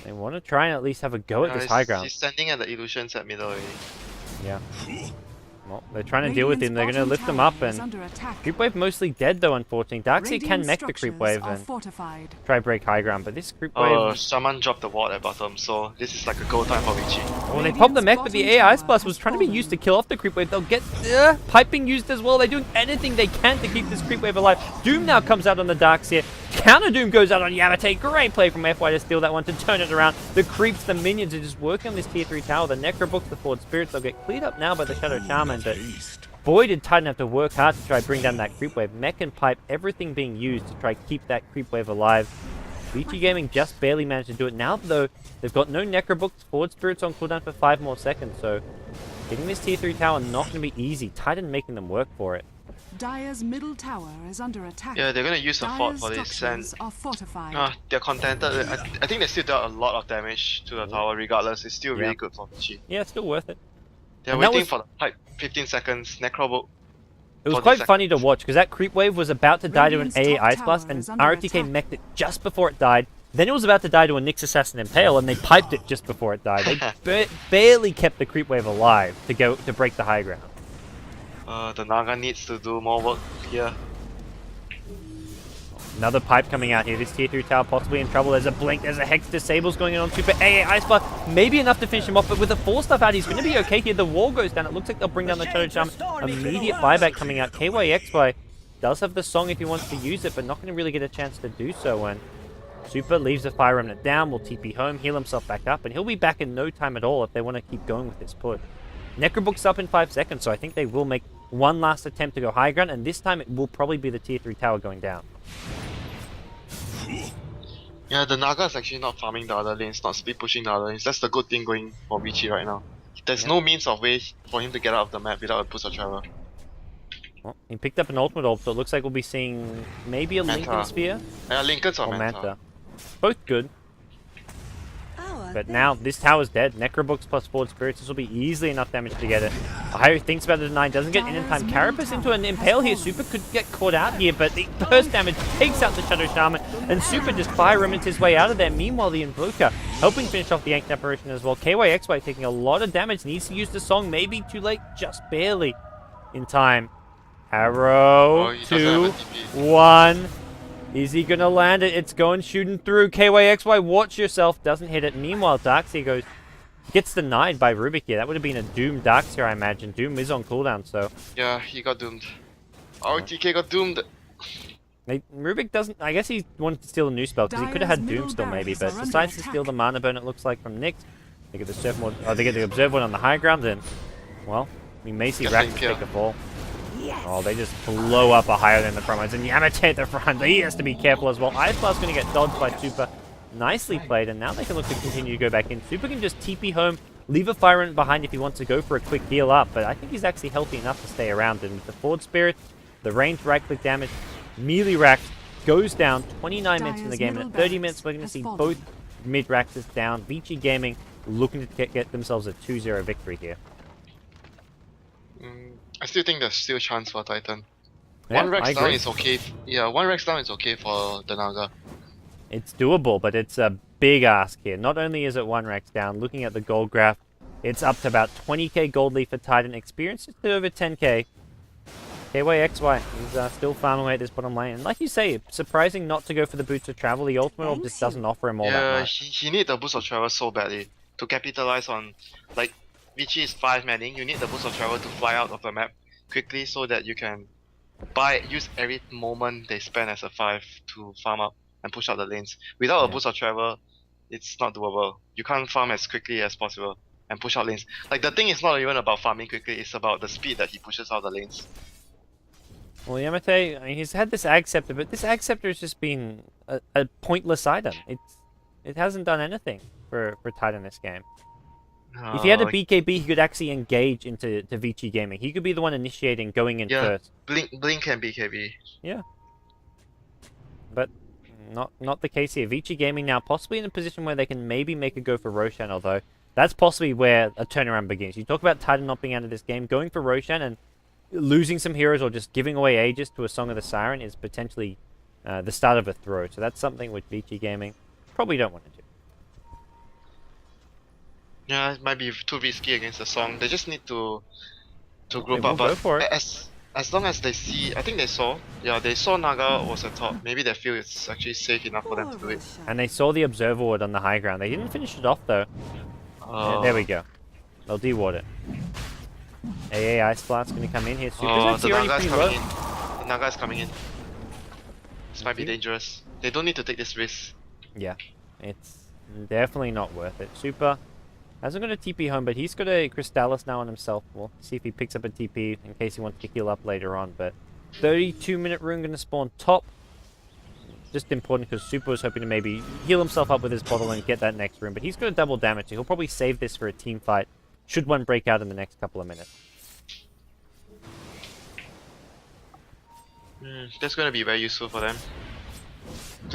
They want to try and at least have a go at this high ground. He's standing at the illusions at middle already. Yeah. Well, they're trying to deal with him. They're going to lift him up, and Creep Wave mostly dead though, unfortunately. Darkseid can mech the Creep Wave and try break high ground, but this Creep Wave... someone dropped the ward at bottom, so this is like a go time for Vici. Well, they popped the mech, but the AI Ice Blast was trying to be used to kill off the Creep Wave. They'll get pipe being used as well. They're doing anything they can to keep this Creep Wave alive. Doom now comes out on the Darkseid. Counter Doom goes out on Yamate. Great play from FY to steal that one, to turn it around. The creeps, the minions are just working on this tier 3 tower. The Necrobooks, the Forward Spirits, they'll get cleared up now by the Shadow Shaman, but boy did Titan have to work hard to try and bring down that Creep Wave. Mech and pipe, everything being used to try keep that Creep Wave alive. Vici Gaming just barely managed to do it. Now though, they've got no Necrobooks, Forward Spirits on cooldown for 5 more seconds, so getting this tier 3 tower not going to be easy. Titan making them work for it. Dire's middle tower is under attack. Yeah, they're gonna use a fort for this, and they're contented. I think they still dealt a lot of damage to the tower regardless. It's still really good for Vici. Yeah, it's still worth it. They're waiting for the pipe. 15 seconds, Necrobook. It was quite funny to watch because that Creep Wave was about to die to an AA Ice Blast, and RTK mech'd it just before it died. Then it was about to die to a Nyx Assassin Impale, and they piped it just before it died. They barely kept the Creep Wave alive to break the high ground. The Naga needs to do more work here. Another pipe coming out here. This tier 3 tower possibly in trouble. There's a blink. There's a Hex Disables going on Super. AA Ice Blast. Maybe enough to finish him off, but with the 4 stuff out, he's going to be okay here. The wall goes down. It looks like they'll bring down the Shadow Shaman. Immediate buyback coming out. KYXY does have the song if he wants to use it, but not going to really get a chance to do so. And Super leaves the Fire Remnant down. Will TP home, heal himself back up, and he'll be back in no time at all if they want to keep going with this push. Necrobook's up in 5 seconds, so I think they will make one last attempt to go high ground, and this time it will probably be the tier 3 tower going down. Yeah, the Naga is actually not farming the other lanes, not speed pushing the other lanes. That's the good thing going for Vici right now. There's no means of way for him to get out of the map without a boost of travel. Well, he picked up an ultimate orb, so it looks like we'll be seeing maybe a Lincoln Sphere. Yeah, Lincoln's or Manta. Both good. But now, this tower's dead. Necrobooks plus Forward Spirits. This will be easily enough damage to get it. Ahiro thinks about the deny, doesn't get in time. Carapace into an Impale here. Super could get caught out here, but the burst damage takes out the Shadow Shaman, and Super just Fire Remnants his way out of there. Meanwhile, the Invoker helping finish off the Ancient Apparition as well. KYXY taking a lot of damage. Needs to use the song. Maybe too late. Just barely in time. Arrow, 2, 1. Is he gonna land it? It's going shooting through. KYXY, watch yourself. Doesn't hit it. Meanwhile, Darkseid gets denied by Rubik here. That would have been a doomed Darkseid, I imagine. Doom is on cooldown, so. Yeah, he got doomed. RTK got doomed. Rubik doesn't. I guess he wanted to steal a new spell because he could have had Doom still maybe, but decides to steal the Mana Burn. It looks like from Nyx. They get the Surf Mode. Oh, they get the Observe one on the high ground. Then, well, we may see Rax take a fall. Oh, they just blow up a higher than the front lines. And Yamate at the front, he has to be careful as well. Ice Blast's going to get dodged by Super. Nicely played, and now they can look to continue to go back in. Super can just TP home, leave a Fire Remnant behind if he wants to go for a quick heal up, but I think he's actually healthy enough to stay around. And with the Forward Spirit, the ranged right-click damage, melee Rax goes down. 29 minutes in the game, and at 30 minutes we're going to see both mid-Raxes down. Vici Gaming looking to get themselves a 2-0 victory here. I still think there's still chance for Titan. Yeah, one Rex down is okay. Yeah, one Rex down is okay for the Naga. It's doable, but it's a big ask here. Not only is it one Rex down, looking at the gold graph, it's up to about 20k gold leaf for Titan. Experience is over 10k. KYXY is still farming away at this bottom lane. And like you say, surprising not to go for the boots of travel. The ultimate orb just doesn't offer him all that much. He needs the boost of travel so badly to capitalize on, like, Vici is 5-manning, you need the boost of travel to fly out of the map quickly so that you can use every moment they spend as a 5 to farm up and push out the lanes. Without a boost of travel, it's not doable. You can't farm as quickly as possible and push out lanes. Like, the thing is not even about farming quickly, it's about the speed that he pushes out the lanes. Well, Yamate, I mean, he's had this Ag Scepter, but this Ag Scepter has just been a pointless item. It hasn't done anything for Titan this game. If he had a BKB, he could actually engage into Vici Gaming. He could be the one initiating, going in first. Blink and BKB. Yeah. But not the case here. Vici Gaming now possibly in a position where they can maybe make a go for Roshan, although that's possibly where a turnaround begins. You talk about Titan not being out of this game, going for Roshan, and losing some heroes or just giving away Aegis to a Song of the Siren is potentially the start of a throw. So that's something with Vici Gaming probably don't want to do. Yeah, it might be too risky against the Song. They just need to group will up. go But for it. as long as they see, I think they saw Naga was at top. Maybe they feel it's actually safe enough for them to do it. And they saw the Observer Ward on the high ground. They didn't finish it off though. There we go. They'll de-ward it. AA Ice Blast going to come in here. Super's Oh, the actually already Naga is pretty coming low. in. The Naga is coming in. This might be dangerous. They don't need to take this risk. Yeah, it's definitely not worth it. Super hasn't got a TP home, but he's got a Crystallis now on himself. We'll see if he picks up a TP in case he wants to heal up later on. But 32-minute rune going to spawn top. Just important because Super was hoping to maybe heal himself up with his bottle and get that next rune. But he's got a double damage, so he'll probably save this for a team fight should one break out in the next couple of minutes. That's going to be very useful for them.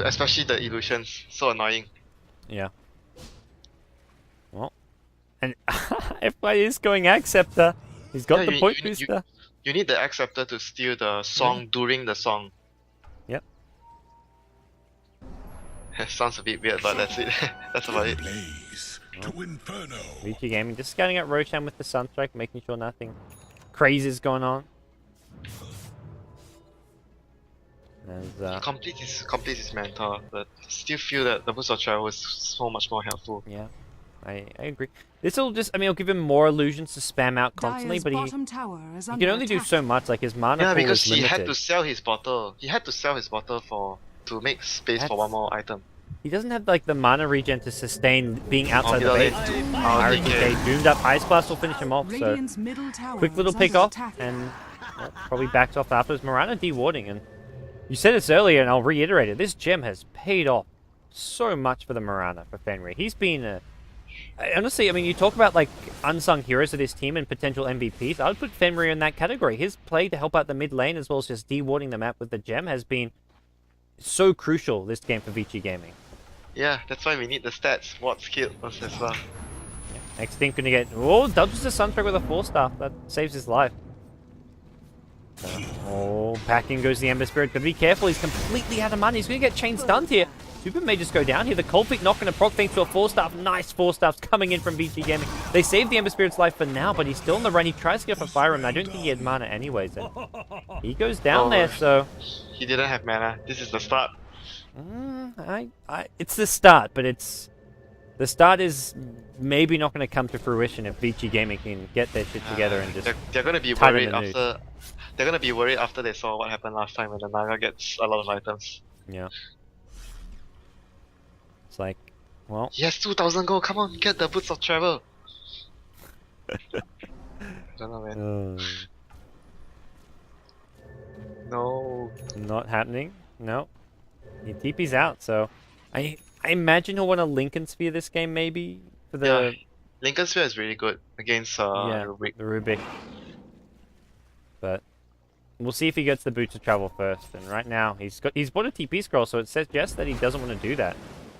Especially the illusions. So annoying. Yeah. Well, and FY is going Acceptor. He's got the point booster. You need the Acceptor to steal the song during the song. Yep. Sounds a bit weird, but that's it. That's about it. Blaze to Inferno. Vici Gaming just scouting out Roshan with the Sunstrike, making sure nothing crazy is going on. And, Complete his mentor, but still feel that the boost of travel is so much more helpful. yeah, I agree. This will just, I mean, it'll give him more illusions to spam out constantly, Dire's but bottom tower is he under can only do attack. so much. Like his mana Yeah, pool because is he limited. had to sell his bottle. He had to sell his bottle to make space for one more item. He doesn't have like the mana regen to sustain being outside the middle base. lane. Iron DK. DK doomed up. Ice Blast will finish him off. So Radiant's middle tower quick little is pick under off, attack. and well, probably backs off afterwards. Mirana dewarding, and you said this earlier, and I'll reiterate it. This gem has paid off so much for the Mirana for Fenrir. He's been honestly, I mean, you talk about like unsung heroes of this team and potential MVPs. I would put Fenrir in that category. His play to help out the mid lane as well as just dewarding the map with the gem has been so crucial this game for Vici Gaming. Yeah, that's why we need the stats. What's killed us as well. Extinct gonna get dodges the Sunstrike with a 4-star. That saves his life. Packing goes the Ember Spirit, but be careful, he's completely out of money. He's gonna get chain stunned here. Super may just go down here. The Cold Feet not gonna proc thanks to a 4-star. Nice 4-stars coming in from Vici Gaming. They saved the Ember Spirit's life for now, but he's still in the run. He tries to get off a Fire Rim. I don't think he had mana anyways. And he goes down there, so He didn't have mana. This is the start. it's the start, but the start is maybe not going to come to fruition if Vici Gaming can get their shit together and just They're gonna be tighten worried the noose. after. They're gonna be worried after they saw what happened last time when the Naga gets a lot of items. Yeah. It's like, well, He has 2,000 gold. Come on, get the boots of travel. I don't know, man. No. not happening. No. He TP's out, so I imagine he'll want a Lincoln Sphere this game maybe for the Yeah, Lincoln Sphere is really good against Rubik. the Rubik. But we'll see if he gets the boots of travel first. And right now he's bought a TP scroll, so it suggests that he doesn't want to do that.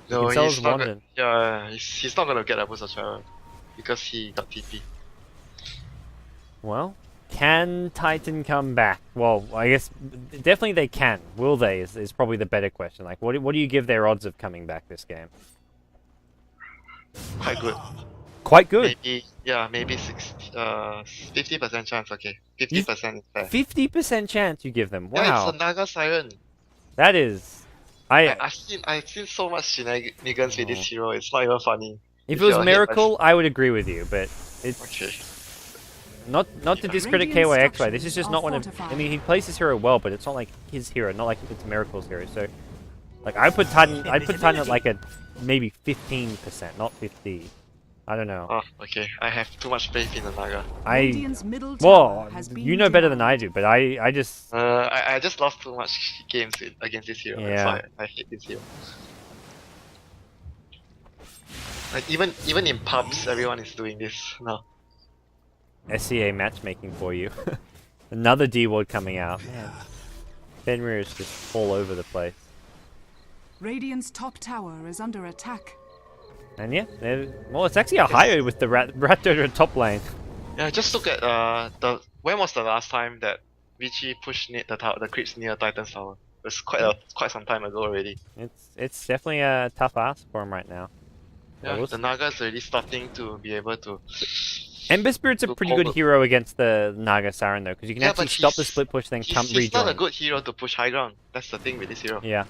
No, can sell he's his not. London. He's not gonna get a boost of travel because he got TP. Well, can Titan come back? Well, I guess definitely they can. Will they? Is probably the better question. Like, what do you give their odds of coming back this game? Quite good. Quite good. Maybe 50% chance. Okay, 50% is fair. 50% chance you give them. Yeah, Wow, it's a Naga Siren. that is. I've seen so much shenanigans with this hero. It's not even funny. If it was you're hit by- Miracle, I would agree with you, but it's Okay. not to discredit Radiant KYXY. This is just structures not are one of. I fortified. mean, he plays his hero well, but it's not like his hero. Not like it's Miracle's hero. So, like, I put Titan. I'd put Titan at like a maybe 15%, not 50. I don't know. Oh, okay. I have too much faith in the Naga. Radiant's middle tower Well, has been you know better than denied. I do, but I just. I just lost too much games against this hero. Yeah. That's why I hate this hero. Like even in pubs, everyone is doing this now. SCA matchmaking for you. Another D-ward coming out. Man. Fenrir is just all over the place. Radiant's top tower is under attack. And yeah, well, it's actually a higher with the Rat Dodo top lane. Yeah, just look at when was the last time that Vici pushed the creeps near Titan's tower? It was quite some time ago already. It's definitely a tough ask for him right now. Yeah, the Naga's already starting to be able to. Ember Spirit's a pretty good hero against the Naga Siren though, because you can actually stop the split push, then come rejoin. He's not a good hero to push high ground. That's the thing with this hero. Yeah.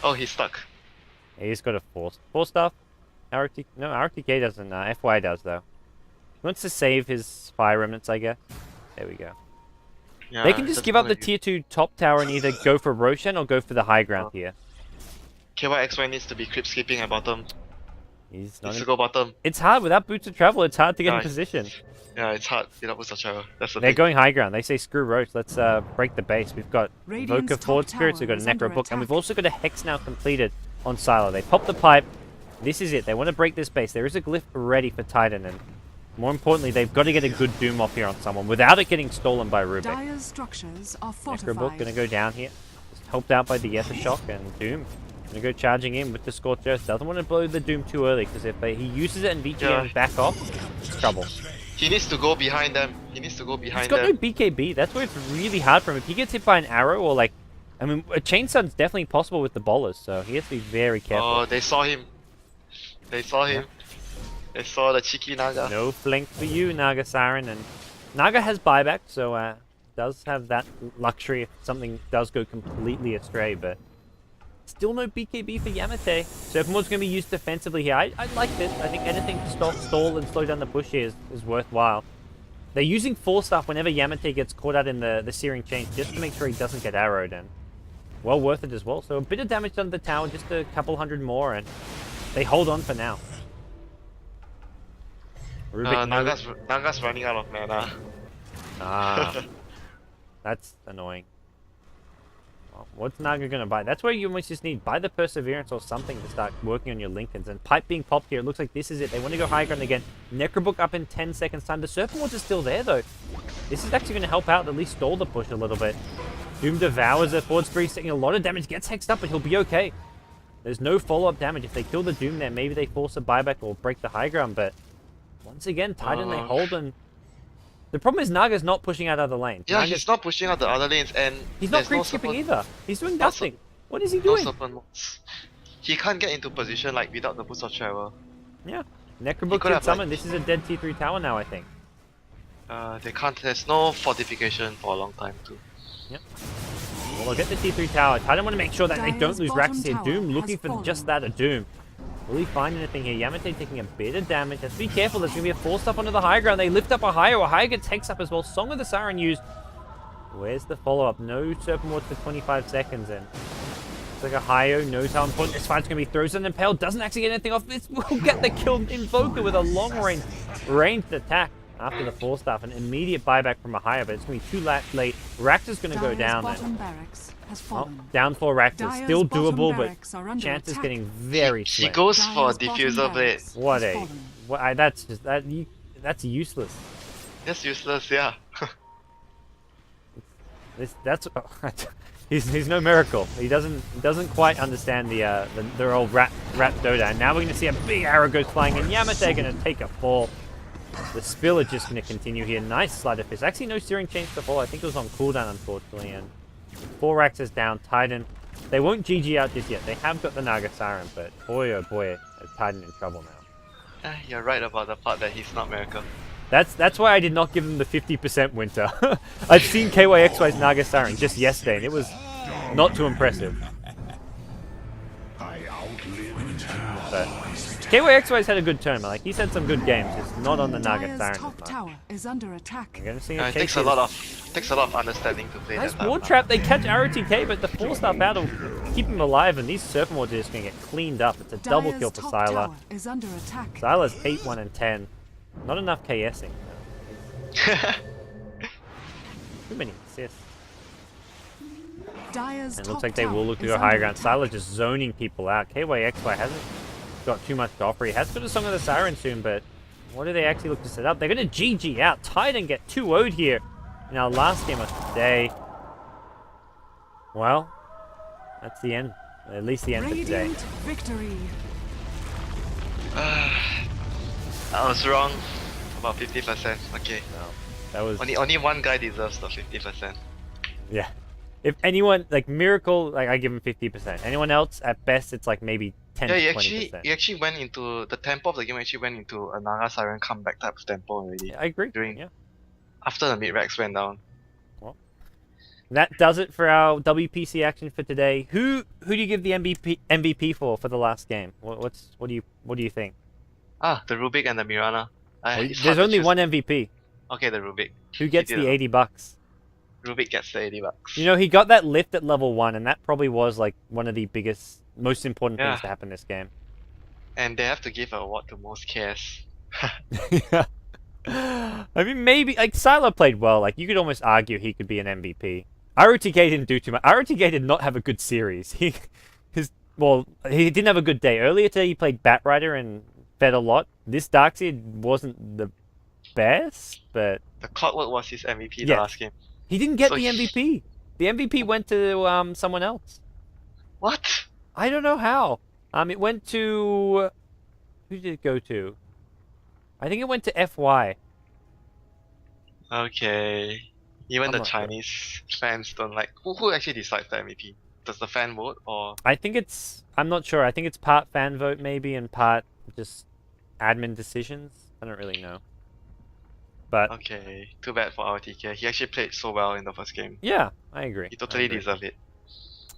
Oh, he's stuck. Yeah, he's got a force stuff. RTK doesn't. FY does though. He wants to save his fire remnants, I guess. There we go. Yeah, they can just give up the tier 2 top tower and either go for Roshan or go for the high ground here. KYXY needs to be creep skipping at bottom. Needs to go bottom. It's hard without boots of travel. It's hard to get in position. Yeah, it's hard without boots of travel. That's the They're thing. going high ground. They say screw Roche. Let's break the base. We've got Voca Forward Spirits. We've got a Necro Book, and we've also got a Hex now completed on Silo. They pop the pipe. This is it. They want to break this base. There is a glyph ready for Titan, and more importantly, they've got to get a good Doom off here on someone without it getting stolen by Rubik. Dire's structures are fortified. Necro Book going to go down here. Just helped out by the Ether Shock, and Doom going to go charging in with the Scorched Earth. Doesn't want to blow the Doom too early, because if he uses it and Vici and back off, it's trouble. He needs to go behind them. He's got no BKB. That's why it's really hard for him. If he gets hit by an arrow or like... I mean, a chain stun's definitely possible with the ballers, so he has to be very careful. Oh, they saw him. They saw him. They saw the cheeky Naga. No flank for you, Naga Siren. And Naga has buyback, so does have that luxury if something does go completely astray, but... Still no BKB for Yamate. Serpentward's going to be used defensively here. I like this. I think anything to stall and slow down the push here is worthwhile. They're using Force Staff whenever Yamate gets caught out in the Searing Chain, just to make sure he doesn't get arrowed, and well worth it as well. So a bit of damage done to the tower, just a couple hundred more, and they hold on for now. Naga's running out of mana. That's annoying. Well, what's Naga going to buy? That's where you almost just need buy the Perseverance or something to start working on your Lincolns. And Pipe being popped here, it looks like this is it. They want to go high ground again. Necrobook up in 10 seconds time. The Serpentwards are still there though. This is actually going to help out, at least stall the push a little bit. Doom devours a Forward Spirit, taking a lot of damage, gets hexed up, but he'll be okay. There's no follow-up damage. If they kill the Doom there, maybe they force a buyback or break the high ground, but once again, Titan they hold, and the problem is Naga's not pushing out other lanes. Yeah, he's not pushing out the other lanes, and he's not creep skipping either. He's doing nothing. What is he doing? He can't get into position like without the boost of travel. Yeah, Necrobook did summon. This is a dead T3 tower now, I think. They can't. There's no fortification for a long time too. Yep. Well, I'll get the T3 tower. Titan want to make sure that they don't lose Raxus here. Doom looking for just that, a Doom. Will he find anything here? Yamate taking a bit of damage. Let's be careful. There's going to be a force up onto the high ground. They lift up a higher gets hexed up as well. Song of the Siren used. Where's the follow-up? No Serpentward for 25 seconds in. It's like a Hyo knows how important this fight's going to be. Throws an Impale. Doesn't actually get anything off. This will get the kill. Invoker with a long-range ranged attack after the force staff. An immediate buyback from a higher, but it's going to be too late. Rax is going to go down. Down for Raptors, still doable, but chances getting very slim. He goes for Diffuser Blade. That's useless. That's useless, yeah. He's no miracle. He doesn't quite understand the old rat Dota. And now we're going to see a big arrow goes flying, and Yamate going to take a fall. The spill is just going to continue here. Nice Sleight of Fist. Actually, no Searing Chains to fall. I think it was on cooldown, unfortunately. And 4 Raxes down. Titan. They won't GG out just yet. They have got the Naga Siren, but boy oh boy, is Titan in trouble now. You're right about the part that he's not miracle. That's why I did not give them the 50% winter. I've seen KYXY's Naga Siren just yesterday, and it was not too impressive. But KYXY's had a good turn, like he's had some good games. It's not on the Naga Siren. Top tower is under attack. We're gonna see it takes a lot of understanding to play nice that. Ward Trap. They catch Arrow TK, but the 4-star battle keep him alive, and these Serpent Wards are just gonna get cleaned up. It's a double kill for Sylar. Sylar's 8, 1, and 10. Not enough KSing. Too many assists. And it looks like they will look to go higher ground. Sylar just zoning people out. KYXY hasn't got too much to offer. He has got a Song of the Siren soon, but what do they actually look to set up? They're going to GG out. Titan get 2-0'd here in our last game of the day. Well, that's the end. At least the end of the day. Victory. I was wrong. About 50%. Okay. No, that was Only one guy deserves the 50%. yeah. If anyone like Miracle, like I give him 50%. Anyone else, at best, it's like maybe 10 Yeah, to he 20%. actually went into the tempo of the game. Actually went into a Naga Siren comeback type of tempo already. Yeah, I agree. During Yeah. after the mid racks went down. Well, that does it for our WPC action for today. Who do you give the MVP for the last game? What do you think? The Rubik and the Mirana. It's hard There's to only choose. one MVP. Okay, the Rubik. Who gets He did the a- $80? Rubik gets the $80. You know, he got that lift at level 1, and that probably was like one of the biggest, most important things Yeah. to happen this game. And they have to give an award to most cares. Yeah. I mean, maybe like Silo played well. Like you could almost argue he could be an MVP. ROTK didn't do too much. ROTK did not have a good series. He didn't have a good day. Earlier today he played Batrider and fed a lot. This Darkseid wasn't the best, but The Clockwork was his MVP the Yeah. last game. he didn't get So the MVP. The MVP went to someone else. What? I don't know how. It went to who did it go to? I think it went to FY. Okay. Even I'm the not sure. Chinese fans don't like. Who actually decides the MVP? Does the fan vote or? I think I'm not sure. I think it's part fan vote maybe and part just admin decisions. I don't really know. But Okay, too bad for RTK. He actually played so well in the first game. yeah, I agree. He totally I agree. deserved it.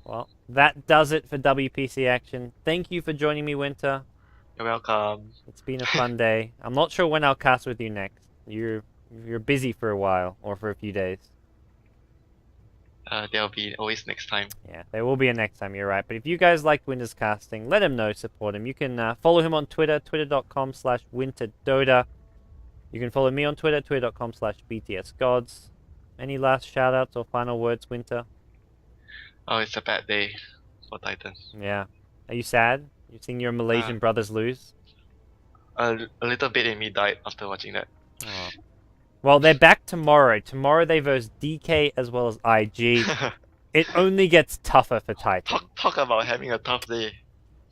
Well, that does it for WPC action. Thank you for joining me, Winter. You're welcome. It's been a fun day. I'm not sure when I'll cast with you next. You're busy for a while or for a few days. There'll be always next time. Yeah, there will be a next time, you're right. But if you guys liked Winter's casting, let him know, support him. You can follow him on Twitter, twitter.com/WinterDota. You can follow me on Twitter, twitter.com/BTSGods. Any last shoutouts or final words, Winter? Oh, it's a bad day for Titan. Yeah. Are you sad? You've seen your Malaysian brothers lose? A little bit in me died after watching that. Oh. Well, they're back tomorrow. Tomorrow they verse DK as well as IG. It only gets tougher for Titan. Talk about having a tough day.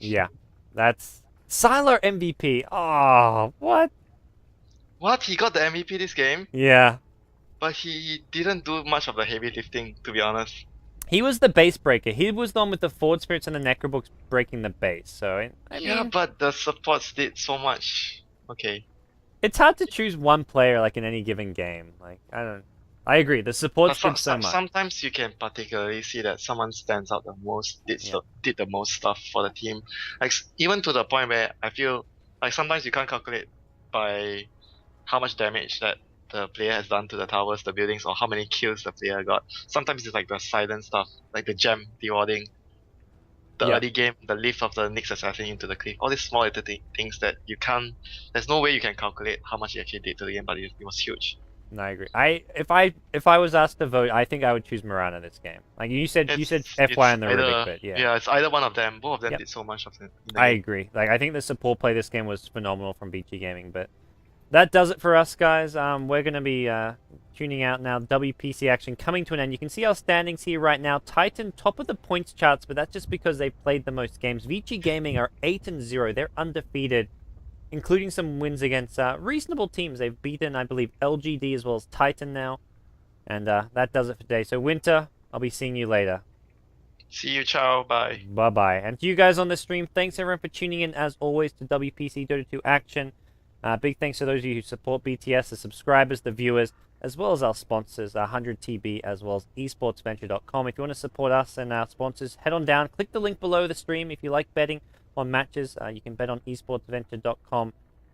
Yeah. That's Sylar MVP. Oh, what? What? He got the MVP this game, Yeah. but he didn't do much of the heavy lifting, to be honest. He was the base breaker. He was the one with the Forward Spirits and the Necrobooks breaking the base. So, I mean, Yeah, but the supports did so much. Okay. it's hard to choose one player like in any given game. Like, I agree. The supports did so much. Sometimes you can particularly see that someone stands out the most, did the most stuff for the team. Like even to the point where I feel like sometimes you can't calculate by how much damage that the player has done to the towers, the buildings, or how many kills the player got. Sometimes it's like the silent stuff, like the gem dewarding, the Yeah. early game, the lift of the Nyx assassin into the cliff. All these small little things that you can't. There's no way you can calculate how much it actually did to the game, but it was huge. No, I agree. If I was asked to vote, I think I would choose Mirana this game. Like you said FY and the Rubik bit. Yeah. Yeah, it's either one of them. Both of them Yep. did so much of it. in the I game. agree. Like I think the support play this game was phenomenal from Vici Gaming, but that does it for us, guys. We're gonna be tuning out now. WPC action coming to an end. You can see our standings here right now. Titan top of the points charts, but that's just because they've played the most games. Vici Gaming are 8-0. They're undefeated, including some wins against reasonable teams. They've beaten, I believe, LGD as well as Titan now, and that does it for today. So Winter, I'll be seeing you later. See you, ciao, bye. Bye-bye. And to you guys on the stream, thanks everyone for tuning in, as always, to WPC Dota 2 Action. Big thanks to those of you who support BTS, the subscribers, the viewers, as well as our sponsors, 100TB, as well as esportsventure.com. If you want to support us and our sponsors, head on down, click the link below the stream. If you like betting on matches, you can bet on esportsventure.com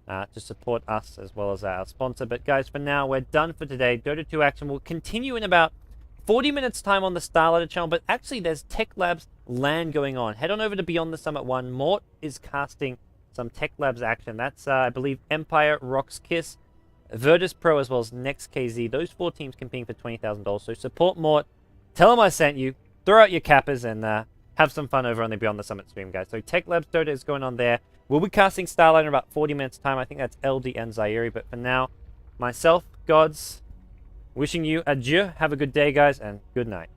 to support us as well as our sponsor. But guys, for now, we're done for today. Dota 2 Action will continue in about 40 minutes time on the Starlighter channel, but actually there's Tech Labs LAN going on. Head on over to Beyond the Summit 1. Mort is casting some Tech Labs action. That's, I believe, Empire, Rock's Kiss, Virtus Pro, as well as Next KZ. Those 4 teams competing for $20,000. So support Mort. Tell him I sent you. Throw out your cappers and have some fun over on the Beyond the Summit stream, guys. So Tech Labs Dota is going on there. We'll be casting Starlight in about 40 minutes time. I think that's LD and Zairi. But for now, myself, Gods, wishing you adieu. Have a good day, guys, and good night.